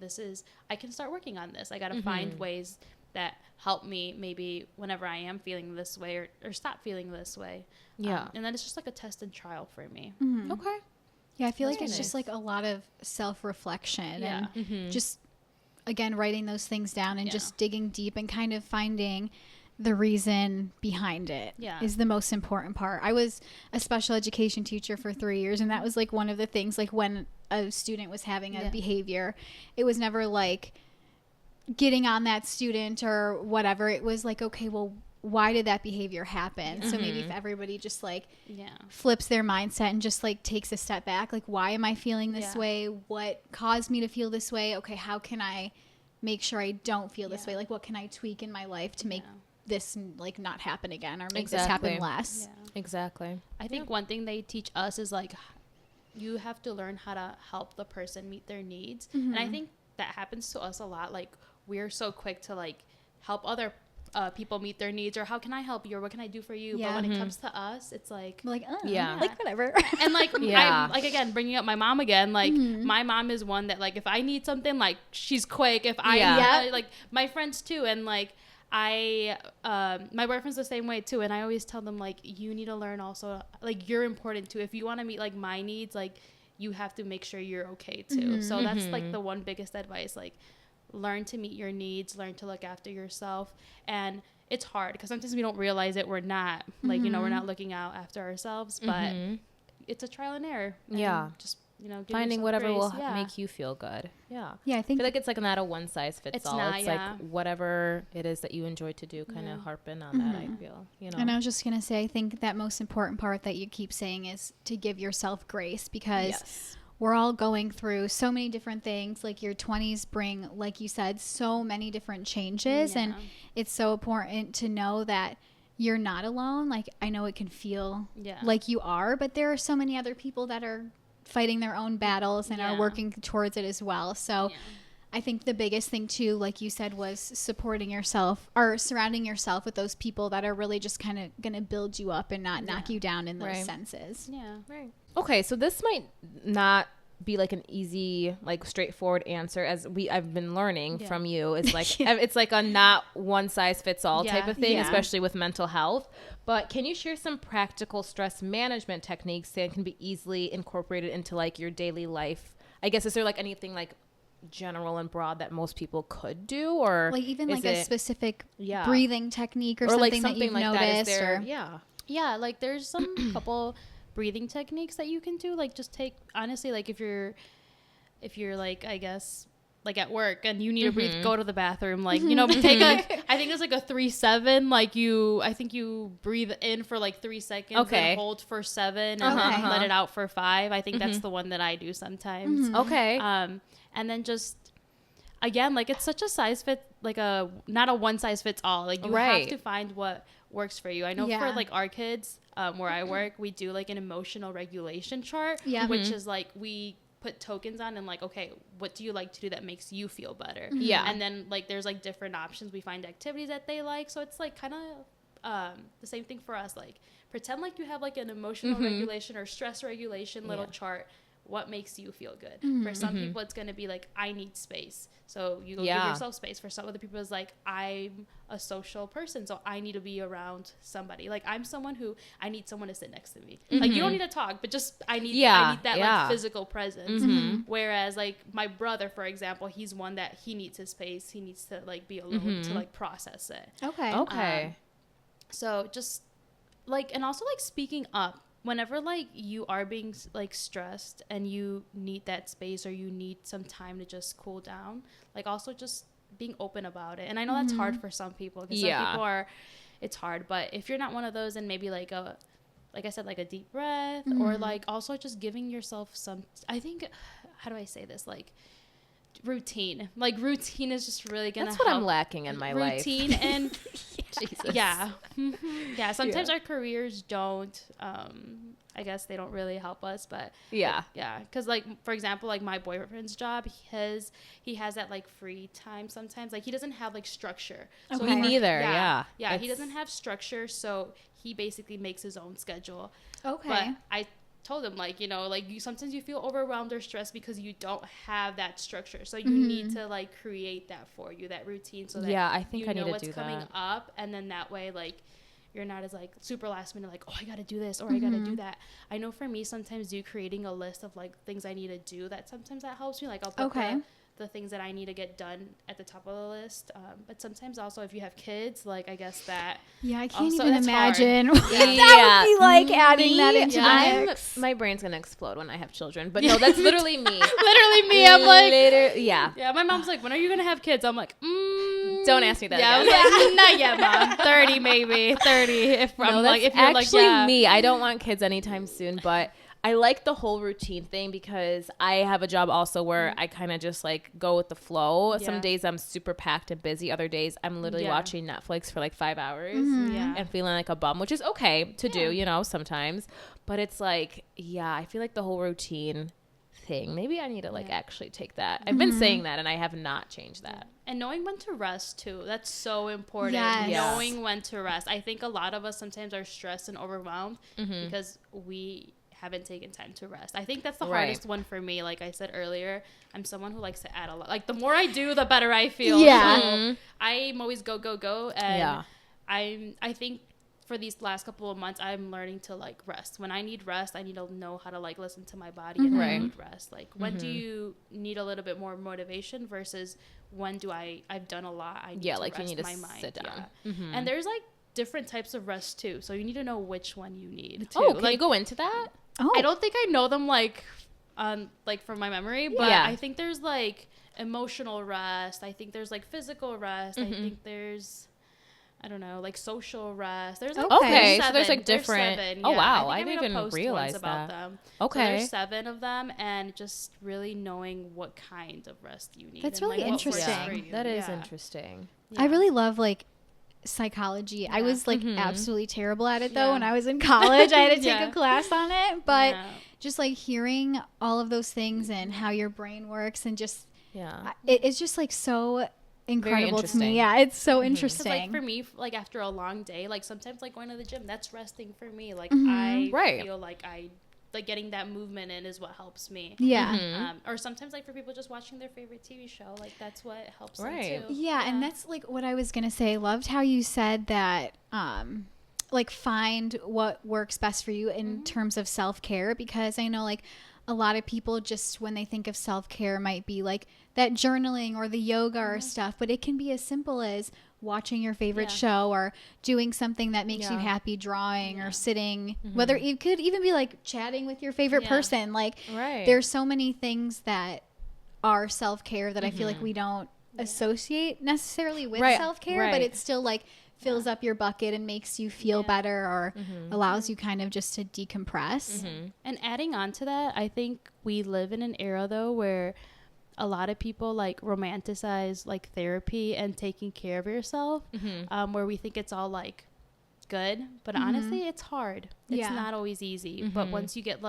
I can start working on this. I gotta find ways that help me maybe whenever I am feeling this way, or stop feeling this way. And then it's just like a test and trial for me. I feel like it's just like a lot of self-reflection and just again writing those things down and just digging deep and kind of finding the reason behind it is the most important part. I was a special education teacher for 3 years, and that was like one of the things, like when a student was having a behavior, it was never like getting on that student or whatever. It was like, okay, well, why did that behavior happen? So maybe if everybody just like flips their mindset and just like takes a step back, like, why am I feeling this way? What caused me to feel this way? Okay, how can I make sure I don't feel this way? Like, what can I tweak in my life to make this like not happen again, or make this happen less? I think one thing they teach us is like, you have to learn how to help the person meet their needs. And I think that happens to us a lot. Like, we're so quick to like help other people meet their needs, or how can I help you, or what can I do for you? But when it comes to us, it's like, like whatever. And like, I'm like, again, bringing up my mom again, like my mom is one that like, if I need something, like she's quick. If I like my friends too, and like my boyfriend's the same way too, and I always tell them like, you need to learn also, like, you're important too. If you want to meet like my needs, like you have to make sure you're okay too. So that's like the one biggest advice, like learn to meet your needs, learn to look after yourself. And it's hard because sometimes we don't realize it. We're not like, you know, we're not looking out after ourselves, but it's a trial and error. And just, you know, finding whatever will make you feel good. I feel like it's like not a one size fits all. It's like whatever it is that you enjoy to do, kind of harp in on that, I feel, you know. And I was just gonna say, I think that most important part that you keep saying is to give yourself grace, because we're all going through so many different things. Like, your 20s bring, like you said, so many different changes, and it's so important to know that you're not alone. Like, I know it can feel like you are, but there are so many other people that are fighting their own battles and are working towards it as well. So I think the biggest thing too, like you said, was supporting yourself, or surrounding yourself with those people that are really just kind of going to build you up and not knock you down in those senses. Okay, so this might not be like an easy, like straightforward answer, as I've been learning from you. It's like it's like a not one size fits all type of thing, especially with mental health. But can you share some practical stress management techniques that can be easily incorporated into like your daily life? I guess, is there like anything like general and broad that most people could do, or like even like a specific breathing technique or something that you've like noticed? That yeah, like there's some couple breathing techniques that you can do. Like just take, honestly, like if you're like, I guess, like at work and you need to breathe, go to the bathroom, like, you know, take I think it's like a 3-7, like I think you breathe in for like 3 seconds and hold for 7 and then let it out for 5. I think that's the one that I do sometimes. And then just, again, like it's such a size fit, like not a one size fits all, like you have to find what works for you. I know for like our kids, where I work, we do like an emotional regulation chart, which is like we put tokens on and like, okay, what do you like to do that makes you feel better? And then like there's like different options. We find activities that they like, so it's like kind of the same thing for us. Like pretend like you have like an emotional regulation or stress regulation little chart. What makes you feel good? For some people it's going to be like, I need space, so you go give yourself space. For some other people it's like, I'm a social person, so I need to be around somebody. Like I'm someone who I need someone to sit next to me. Like you don't need to talk, but just I need that like physical presence. Whereas like my brother, for example, he's one that he needs his space, he needs to like be alone to like process it. So just like, and also like speaking up whenever like you are being like stressed and you need that space or you need some time to just cool down, like also just being open about it. And I know that's hard for some people, because some people it's hard, but if you're not one of those, then maybe like I said, like a deep breath, or like also just giving yourself some, I think, how do I say this, like routine. Like routine is just really gonna that's what help. I'm lacking in my life. Routine and Jesus. Yeah. Sometimes our careers don't I guess they don't really help us, but because like for example, like my boyfriend's job, he has that like free time sometimes. Like he doesn't have like structure. So me neither. He doesn't have structure, so he basically makes his own schedule. But I told him, like, you know, like sometimes you feel overwhelmed or stressed because you don't have that structure, so you need to like create that for you, that routine, so that I think I need to what's do coming that. up, and then that way like you're not as like super last minute, like, oh, I gotta do this or I gotta do that. I know for me, sometimes creating a list of like things I need to do, that sometimes that helps me. Like I'll put the things that I need to get done at the top of the list. But sometimes also if you have kids, like I guess that I can't even imagine what that would be like adding that into the mix. My brain's gonna explode when I have children, but no, that's literally me. Literally me. I'm like, yeah. My mom's like, when are you gonna have kids? I'm like, don't ask me that. Yeah, again. I was like, not yet, Mom. 30 maybe. 30. If I'm like, if you're actually like, me, I don't want kids anytime soon, but I like the whole routine thing because I have a job also where I kind of just like go with the flow. Some days I'm super packed and busy. Other days I'm literally watching Netflix for like 5 hours and feeling like a bum, which is okay to do, you know, sometimes. But it's like, I feel like the whole routine thing, maybe I need to like actually take that. I've been saying that and I have not changed that. And knowing when to rest too, that's so important. Knowing when to rest. I think a lot of us sometimes are stressed and overwhelmed because we haven't taken time to rest. I think that's the hardest one for me. Like I said earlier, I'm someone who likes to add a lot. Like the more I do, the better I feel. So I'm always go and I think for these last couple of months I'm learning to like rest. When I need rest, I need to know how to like listen to my body and I need rest. Like when do you need a little bit more motivation versus when do I've done a lot, I need to like rest you need my to mind. sit down. And there's like different types of rest too, so you need to know which one you need too. Can you go into that? I don't think I know them like from my memory, but I think there's like emotional rest, I think there's like physical rest, I think there's, I don't know, like social rest. There's like so there's like different. There's 7, oh wow, I didn't even realize about that. Them. Okay, so there's 7 of them, and just really knowing what kind of rest you need. That's and, really like, interesting. That is interesting. I really love like psychology. I was like absolutely terrible at it though when I was in college. I had to take a class on it, but just like hearing all of those things and how your brain works and just it's just like so incredible to me. It's so interesting. Like for me, like after a long day, like sometimes like going to the gym, that's resting for me. Like I feel like I like getting that movement in is what helps me. Or sometimes like for people just watching their favorite TV show, like that's what helps them too. And that's like what I was gonna say. Loved how you said that like find what works best for you in terms of self-care, because I know like a lot of people just when they think of self-care might be like that journaling or the yoga or stuff, but it can be as simple as watching your favorite show or doing something that makes you happy, drawing or sitting, whether it could even be like chatting with your favorite person. Like there's so many things that are self-care that I feel like we don't associate necessarily with self-care, but it's still like fills up your bucket and makes you feel better or allows you kind of just to decompress. And adding on to that, I think we live in an era though where a lot of people like romanticize like therapy and taking care of yourself, where we think it's all like good, but honestly it's hard. It's not always easy, but once you get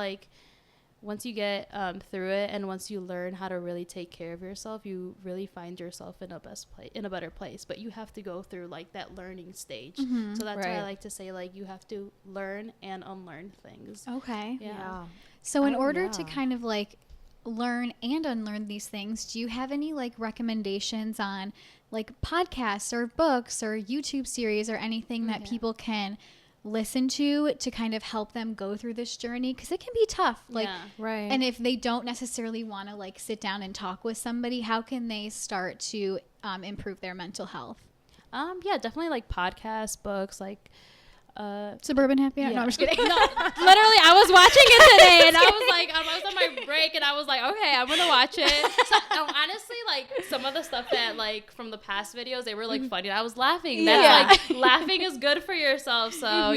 through it, and once you learn how to really take care of yourself, you really find yourself in a better place. But you have to go through like that learning stage. So that's why I like to say like you have to learn and unlearn things. Okay. Yeah. So in order to kind of like learn and unlearn these things, do you have any like recommendations on like podcasts or books or YouTube series or anything that people can listen to kind of help them go through this journey? Because it can be tough, like and if they don't necessarily want to like sit down and talk with somebody, how can they start to improve their mental health? Definitely like podcasts, books, like Suburban Happy Hour. No, I'm just kidding. No, literally, I was watching it today, and I was like, I was on my break, and I was like, okay, I'm gonna watch it. So, honestly, like some of the stuff that like from the past videos, they were like funny. I was laughing. That's like laughing is good for yourself. So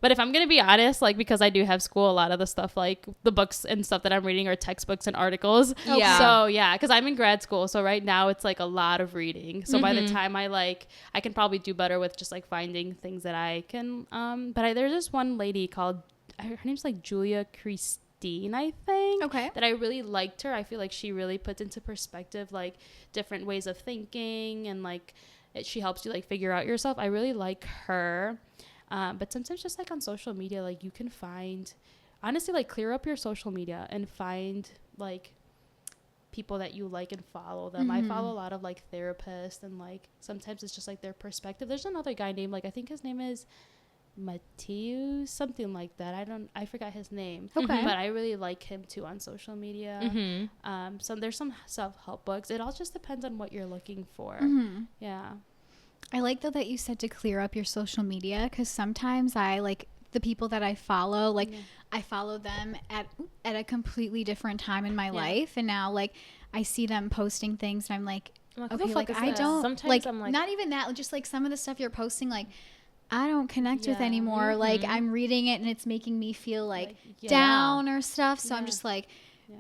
but if I'm going to be honest, like, because I do have school, a lot of the stuff, like the books and stuff that I'm reading are textbooks and articles. So because I'm in grad school. So right now it's like a lot of reading. So by the time I can probably do better with just like finding things that I can, there's this one lady called, her name's like Julia Christine, I think. Okay. That I really liked her. I feel like she really puts into perspective like different ways of thinking, and like she helps you like figure out yourself. I really like her. But sometimes just like on social media, like you can find, honestly, like clear up your social media and find like people that you like and follow them. I follow a lot of like therapists, and like sometimes it's just like their perspective. There's another guy named like, I think his name is Matthew, something like that. I forgot his name. Okay. But I really like him too on social media. So there's some self-help books. It all just depends on what you're looking for. Yeah. I like though that you said to clear up your social media, because sometimes I like the people that I follow, like I follow them at a completely different time in my life, and now like I see them posting things and I'm like, okay, like I don't sometimes like, I'm like, not even that, just like some of the stuff you're posting, like I don't connect with anymore. Like I'm reading it and it's making me feel like down or stuff. So I'm just like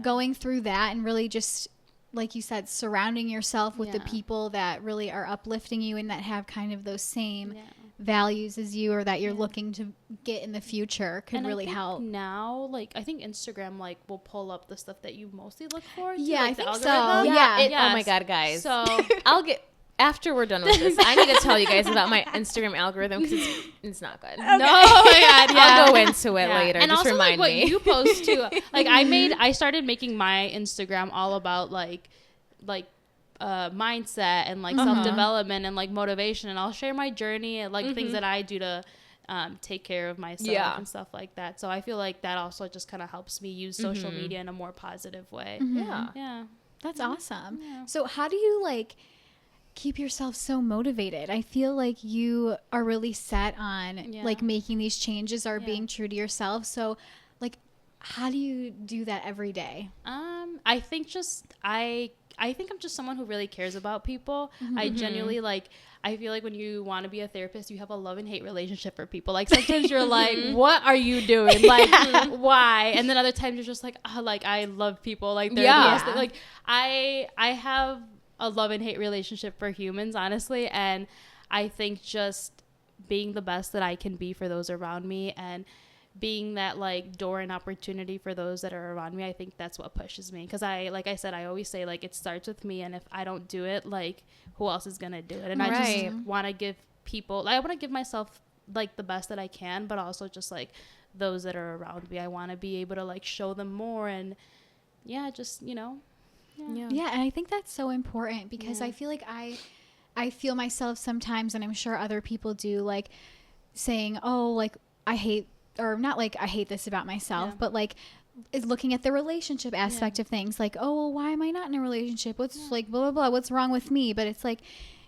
going through that and really just, like you said, surrounding yourself with the people that really are uplifting you and that have kind of those same values as you, or that you're looking to get in the future, could really help. Now, like I think Instagram like will pull up the stuff that you mostly look for. Yeah, like, I think so. Oh my god, guys! So I'll get. After we're done with this, I need to tell you guys about my Instagram algorithm, because it's not good. Okay. No, oh my god, I'll go into it later. And just also, remind like, me. what you post too. Like I started making my Instagram all about like mindset and like self-development and like motivation, and I'll share my journey and like things that I do to take care of myself and stuff like that. So I feel like that also just kind of helps me use social media in a more positive way. Yeah, that's awesome. So how do you like keep yourself so motivated? I feel like you are really set on like making these changes or being true to yourself. So like, how do you do that every day? I think I'm just someone who really cares about people. I genuinely like, I feel like when you want to be a therapist, you have a love and hate relationship for people. Like sometimes you're like, what are you doing? Like, why? And then other times you're just like, oh, like I love people. Like they're the best. Like I have a love and hate relationship for humans, honestly. And I think just being the best that I can be for those around me, and being that like door and opportunity for those that are around me, I think that's what pushes me. Because like I said, I always say like it starts with me, and if I don't do it, like who else is gonna do it? And I just want to give people, I want to give myself like the best that I can, but also just like those that are around me, I want to be able to like show them more, and just and I think that's so important, because I feel like I feel myself sometimes, and I'm sure other people do, like saying, oh, like I hate, or not like I hate this about myself, but like is looking at the relationship aspect of things, like, oh, well, why am I not in a relationship? What's like, blah, blah, blah, what's wrong with me? But it's like,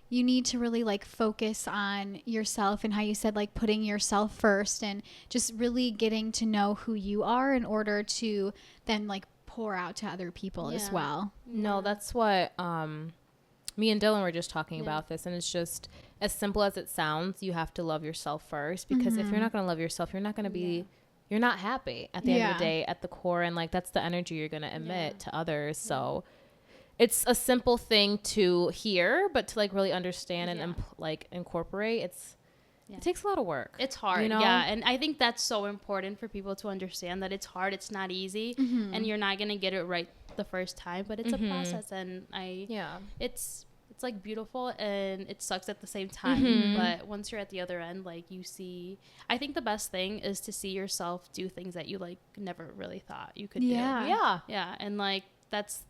you need to really like focus on yourself and how you said, like putting yourself first and just really getting to know who you are in order to then like pour out to other people as well. No, that's what me and Dylan were just talking about this, and it's just as simple as it sounds. You have to love yourself first, because if you're not going to love yourself, you're not going to be you're not happy at the end of the day at the core, and like that's the energy you're going to emit to others. So it's a simple thing to hear, but to like really understand and like incorporate, it takes a lot of work. It's hard, you know? and I think that's so important for people to understand that it's hard, it's not easy, and you're not gonna get it right the first time, but it's a process, and it's like beautiful and it sucks at the same time, but once you're at the other end, like you see, I think the best thing is to see yourself do things that you like never really thought you could do. And like that's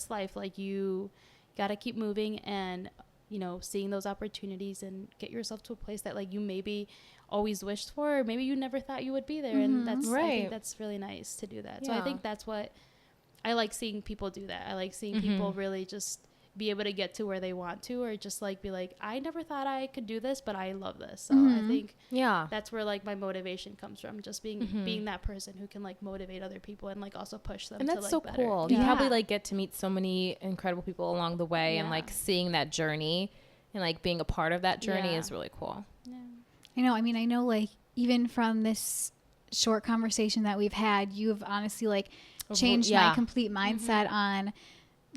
life. Like you gotta keep moving and, you know, seeing those opportunities and get yourself to a place that like you maybe always wished for, or maybe you never thought you would be there. And that's I think that's really nice to do that. So I think that's what I like, seeing people do that. I like seeing people really just be able to get to where they want to, or just like be like, I never thought I could do this, but I love this. So I think that's where like my motivation comes from, just being that person who can like motivate other people and like also push them. And that's to, like, so better. cool. You probably like get to meet so many incredible people along the way, and like seeing that journey and like being a part of that journey is really cool. I know. I mean, I know like even from this short conversation that we've had, you have honestly like changed my complete mindset on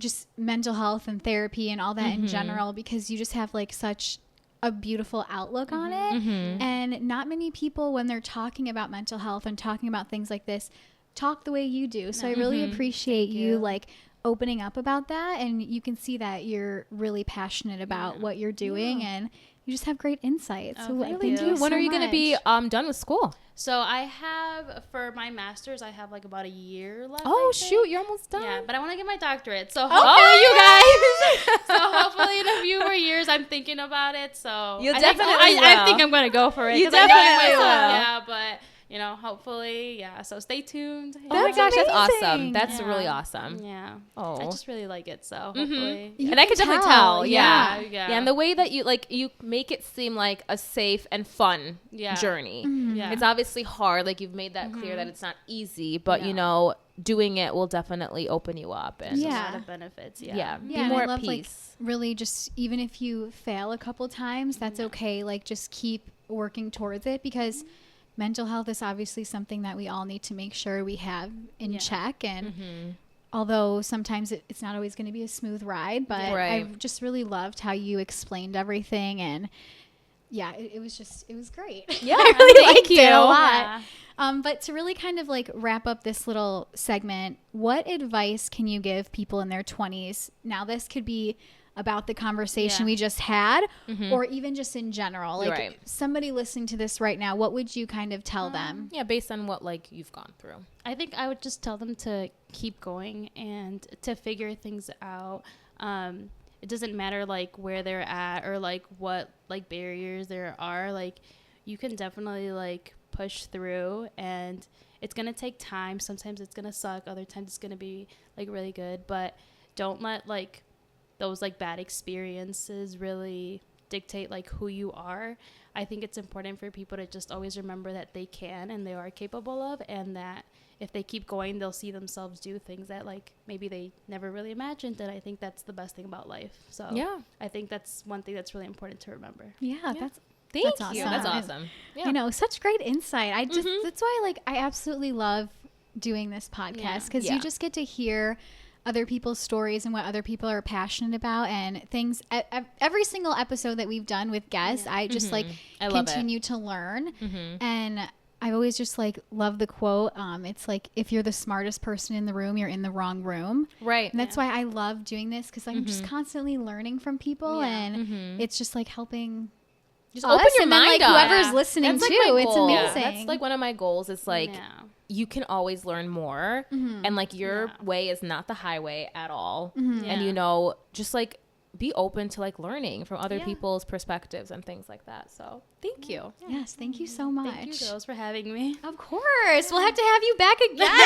just mental health and therapy and all that in general, because you just have like such a beautiful outlook on it. And not many people, when they're talking about mental health and talking about things like this, talk the way you do. So I really appreciate you like opening up about that, and you can see that you're really passionate about what you're doing, and you just have great insights. So thank you. When are you going to be done with school? So I have, for my master's, I have like about a year left. Oh, shoot, you're almost done. Yeah, but I want to get my doctorate. So hopefully, you guys. So hopefully in a few more years, I'm thinking about it. So you I definitely think, I think I'm going to go for it. You definitely will. Yeah, but you know, hopefully, so stay tuned. Oh my gosh, that's awesome. That's really awesome. Yeah. Oh. I just really like it, so hopefully. And I can definitely tell. Yeah. And the way that you make it seem like a safe and fun journey. Yeah. It's obviously hard. Like you've made that clear that it's not easy, but you know, doing it will definitely open you up, and a lot of benefits. Be I more love, at peace. like, really just, even if you fail a couple times, that's okay. Like just keep working towards it, because mental health is obviously something that we all need to make sure we have in check. And although sometimes it's not always going to be a smooth ride, but I just really loved how you explained everything. And it was great. Yeah, I really liked you it a lot. But to really kind of like wrap up this little segment, what advice can you give people in their 20s? Now this could be about the conversation we just had, or even just in general, like somebody listening to this right now, what would you kind of tell them? Based on what like you've gone through. I think I would just tell them to keep going and to figure things out. It doesn't matter like where they're at or like what like barriers there are. Like you can definitely like push through, and it's gonna take time. Sometimes it's gonna suck, other times it's gonna be like really good, but don't let like those like bad experiences really dictate like who you are. I think it's important for people to just always remember that they can and they are capable of, and that if they keep going, they'll see themselves do things that like maybe they never really imagined. And I think that's the best thing about life. So I think that's one thing that's really important to remember. That's awesome. That's awesome. I know, such great insight. I just that's why like I absolutely love doing this podcast, because you just get to hear other people's stories and what other people are passionate about, and things. Every single episode that we've done with guests, I just like continue to learn. And I've always just like love the quote. It's like, if you're the smartest person in the room, you're in the wrong room. Right. And that's why I love doing this, because I'm just constantly learning from people, and it's just like helping. Just open your mind up. Whoever's listening that's too, like it's amazing. That's like one of my goals. It's like you can always learn more, and like your way is not the highway at all. And you know, just like be open to like learning from other people's perspectives and things like that. So thank you. Yes, thank you so much. Thank you, girls, for having me. Of course, we'll have to have you back again.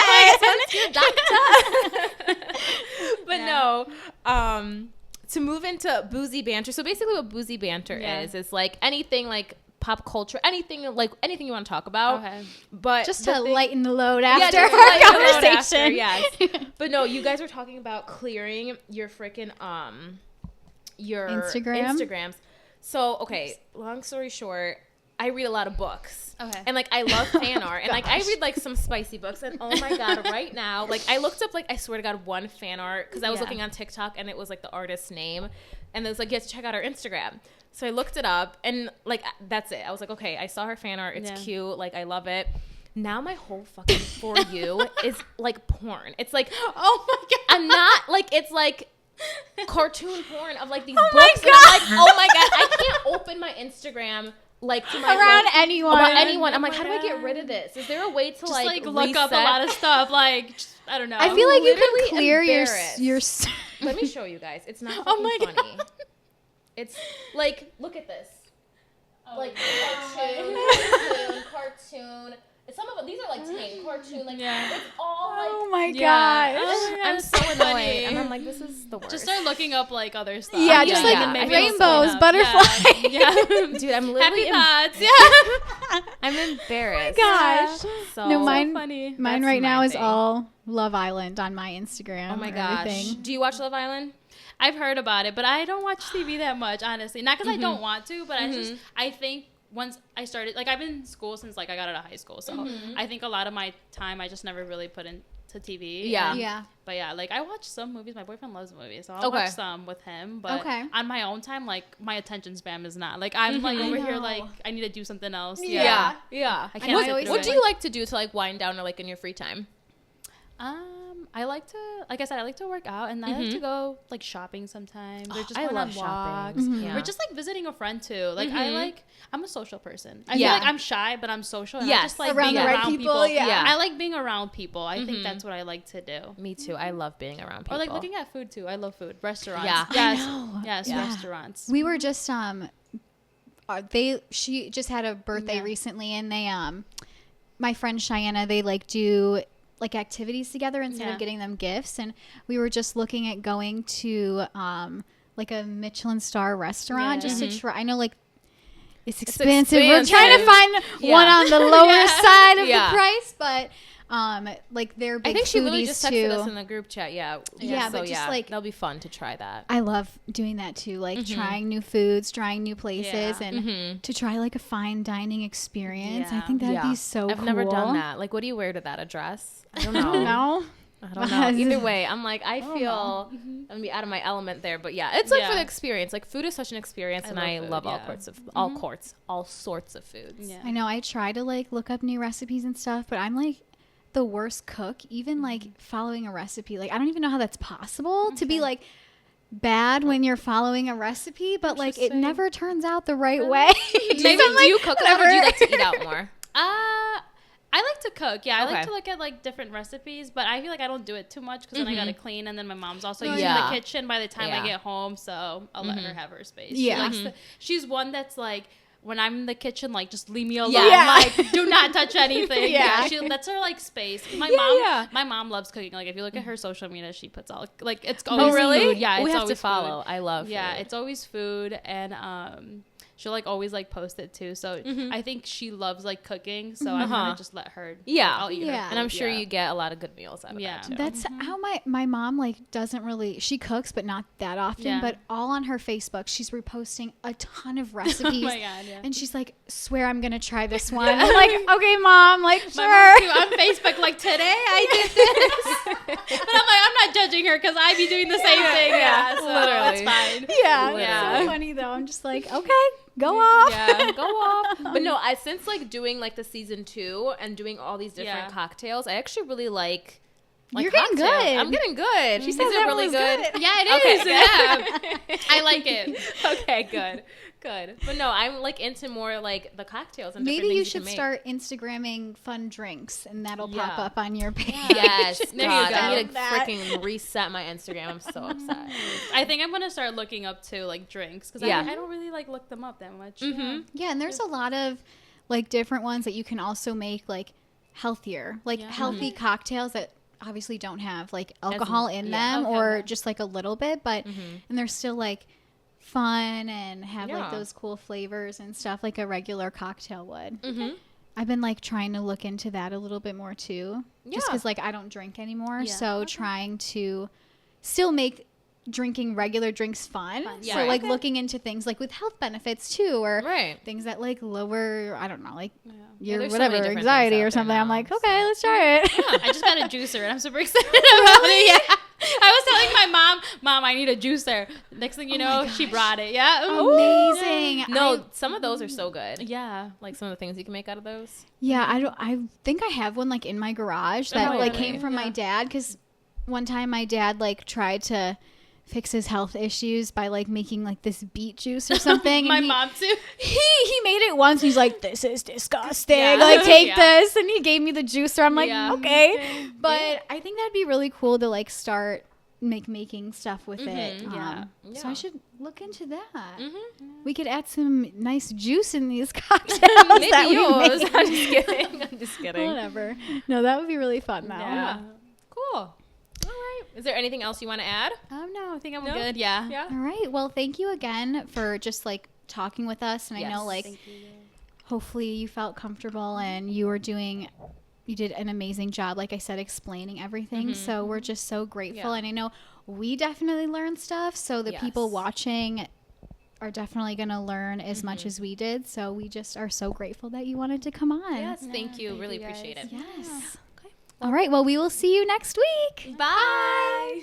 But no, to move into boozy banter. So basically, what boozy banter is like anything like pop culture, anything you want to talk about. Okay. But just to lighten the load after our conversation. Yes. But no, you guys were talking about clearing your freaking your Instagrams. So, okay, long story short, I read a lot of books. Okay. And like I love fan art. And like I read like some spicy books, and oh my god, right now, like I looked up like I swear to god one fan art because I was looking on TikTok and it was like the artist's name, and it was like, yes, check out our Instagram. So I looked it up, and like that's it. I was like, okay, I saw her fan art. It's cute. Like I love it. Now my whole fucking For You is like porn. It's like, oh my god, I'm not like, it's like cartoon porn of like these books. My god. And I'm like, oh my god, I can't open my Instagram like to my around anyone. I'm like, how do I get rid of this? Is there a way to just like look reset? up a lot of stuff? Like, I don't know. I feel like you can clear your. Let me show you guys. It's not fucking funny. God. It's like, look at this. Oh, like cartoon. Some of them, these are like tame cartoon, like it's all like. Oh my gosh! Oh my I'm so annoyed, and I'm like, this is the worst. Just start looking up like other stuff. Yeah, just like rainbows, butterflies. Yeah. Dude, I'm literally happy thoughts. Yeah, I'm embarrassed. Oh my gosh! So no, mine. Funny. Mine right now is all Love Island on my Instagram. Oh my gosh! Everything. Do you watch Love Island? I've heard about it, but I don't watch TV that much, honestly. Not because I don't want to, but I think once I started, like I've been in school since like I got out of high school, so I think a lot of my time I just never really put into TV. Yeah. But yeah, like I watch some movies. My boyfriend loves movies, so I'll watch some with him. But on my own time, like my attention span is not like I'm like over here like I need to do something else. Yeah. I can't. What do you like to do to like wind down or like in your free time? I like to, like I said, I like to work out, and I like to go like shopping sometimes. Or just I going love on shopping. walks, or just like visiting a friend too. Like I'm a social person. I feel like I'm shy, but I'm social. And I just like around being the right around people. Yeah. I like being around people. I think that's what I like to do. Me too. I love being around people. Or like looking at food too. I love food. Restaurants. Yeah. Yes. Restaurants. We were just she just had a birthday recently, and they my friend Cheyenne, they like do like activities together instead of getting them gifts, and we were just looking at going to like a Michelin star restaurant just to try. I know like it's expensive. We're trying to find one on the lower side of the price, but like they're big. I think she literally foodies just texted us in the group chat. Yeah, but just like that'll be fun to try that. I love doing that too, like trying new foods, trying new places, and to try like a fine dining experience. I think that'd be so cool. I've never done that. Like, what do you wear to that? A dress? I don't know. No. I don't know. Either way, I'm like, I feel I'm gonna be out of my element there. But yeah, it's like for the experience. Like food is such an experience, and I love all sorts of foods. Yeah. I know. I try to like look up new recipes and stuff, but I'm like the worst cook. Even like following a recipe, like I don't even know how that's possible to be like bad when you're following a recipe, but like it never turns out the right way. Maybe do you cook a lot, or do you like to eat out more? I like to cook. Yeah, I like to look at like different recipes, but I feel like I don't do it too much because then I gotta clean, and then my mom's also using the kitchen by the time I get home, so I'll let her have her space. Yeah, she's one that's like, when I'm in the kitchen, like just leave me alone. Like do not touch anything. That's her like space. My mom loves cooking. Like if you look at her social media, she puts all like it's always food. Yeah, we it's have always to follow. Food. I love. Yeah, food. it's always food, and she'll like always like post it too. So I think she loves like cooking. So I'm gonna just let her. I'll eat her food. And I'm sure you get a lot of good meals out of that too. That's how my mom like doesn't really, she cooks but not that often. But all on her Facebook, she's reposting a ton of recipes. Oh my God, and she's like, swear I'm gonna try this one. I'm like, okay, mom, like sure. My mom too, on Facebook, like today I did this. But I'm like, I'm not judging her because I be doing the same thing. Yeah, so that's fine. Yeah, it's so funny though. I'm just like, okay. Go off. Yeah, go off. But no, since like doing like the season 2 and doing all these different cocktails, I actually really like you're getting good. I'm getting good. She says it really good. Yeah, it is. Yeah. I like it. Okay, good. Good. But no, I'm like into more like the cocktails and maybe different you things should can start Instagramming fun drinks and that'll pop up on your page. Yes. There God, you go. I need to freaking reset my Instagram. I'm so upset. I think I'm going to start looking up too, like drinks. Because I don't really like look them up that much. Mm-hmm. Yeah, and there's a lot of like different ones that you can also make like healthier, like healthy cocktails that obviously don't have like alcohol in them or just like a little bit, but and they're still like fun and have like those cool flavors and stuff like a regular cocktail would. I've been like trying to look into that a little bit more too, just because like I don't drink anymore, so trying to still make drinking regular drinks fun. So like looking into things like with health benefits too, or things that like lower, I don't know, like your whatever anxiety or something. I'm like, okay, let's try it. I just got a juicer and I'm super excited about it. Yeah. I was telling my mom, I need a juicer. Next thing you know, she brought it. Yeah. Amazing. No, some of those are so good. Yeah. Like some of the things you can make out of those. Yeah, I think I have one like in my garage that like came from my dad, because one time my dad like tried to fix his health issues by like making like this beet juice or something. My mom too. He made it once. He's like, this is disgusting. Like take this, and he gave me the juicer. I'm like, okay. But I think that'd be really cool to like start making stuff with it. So I should look into that. We could add some nice juice in these cocktails. Maybe yours. I'm just kidding. I'm just kidding. Whatever. No, that would be really fun though. Yeah. Cool. All right. Is there anything else you want to add? No, I think I'm good. Yeah. All right. Well, thank you again for just like talking with us. And I know like hopefully you felt comfortable and you did an amazing job, like I said, explaining everything. So we're just so grateful. And I know we definitely learned stuff. So the people watching are definitely going to learn as much as we did. So we just are so grateful that you wanted to come on. Yes. Thank you. Really appreciate it. Yes. All right. Well, we will see you next week. Bye.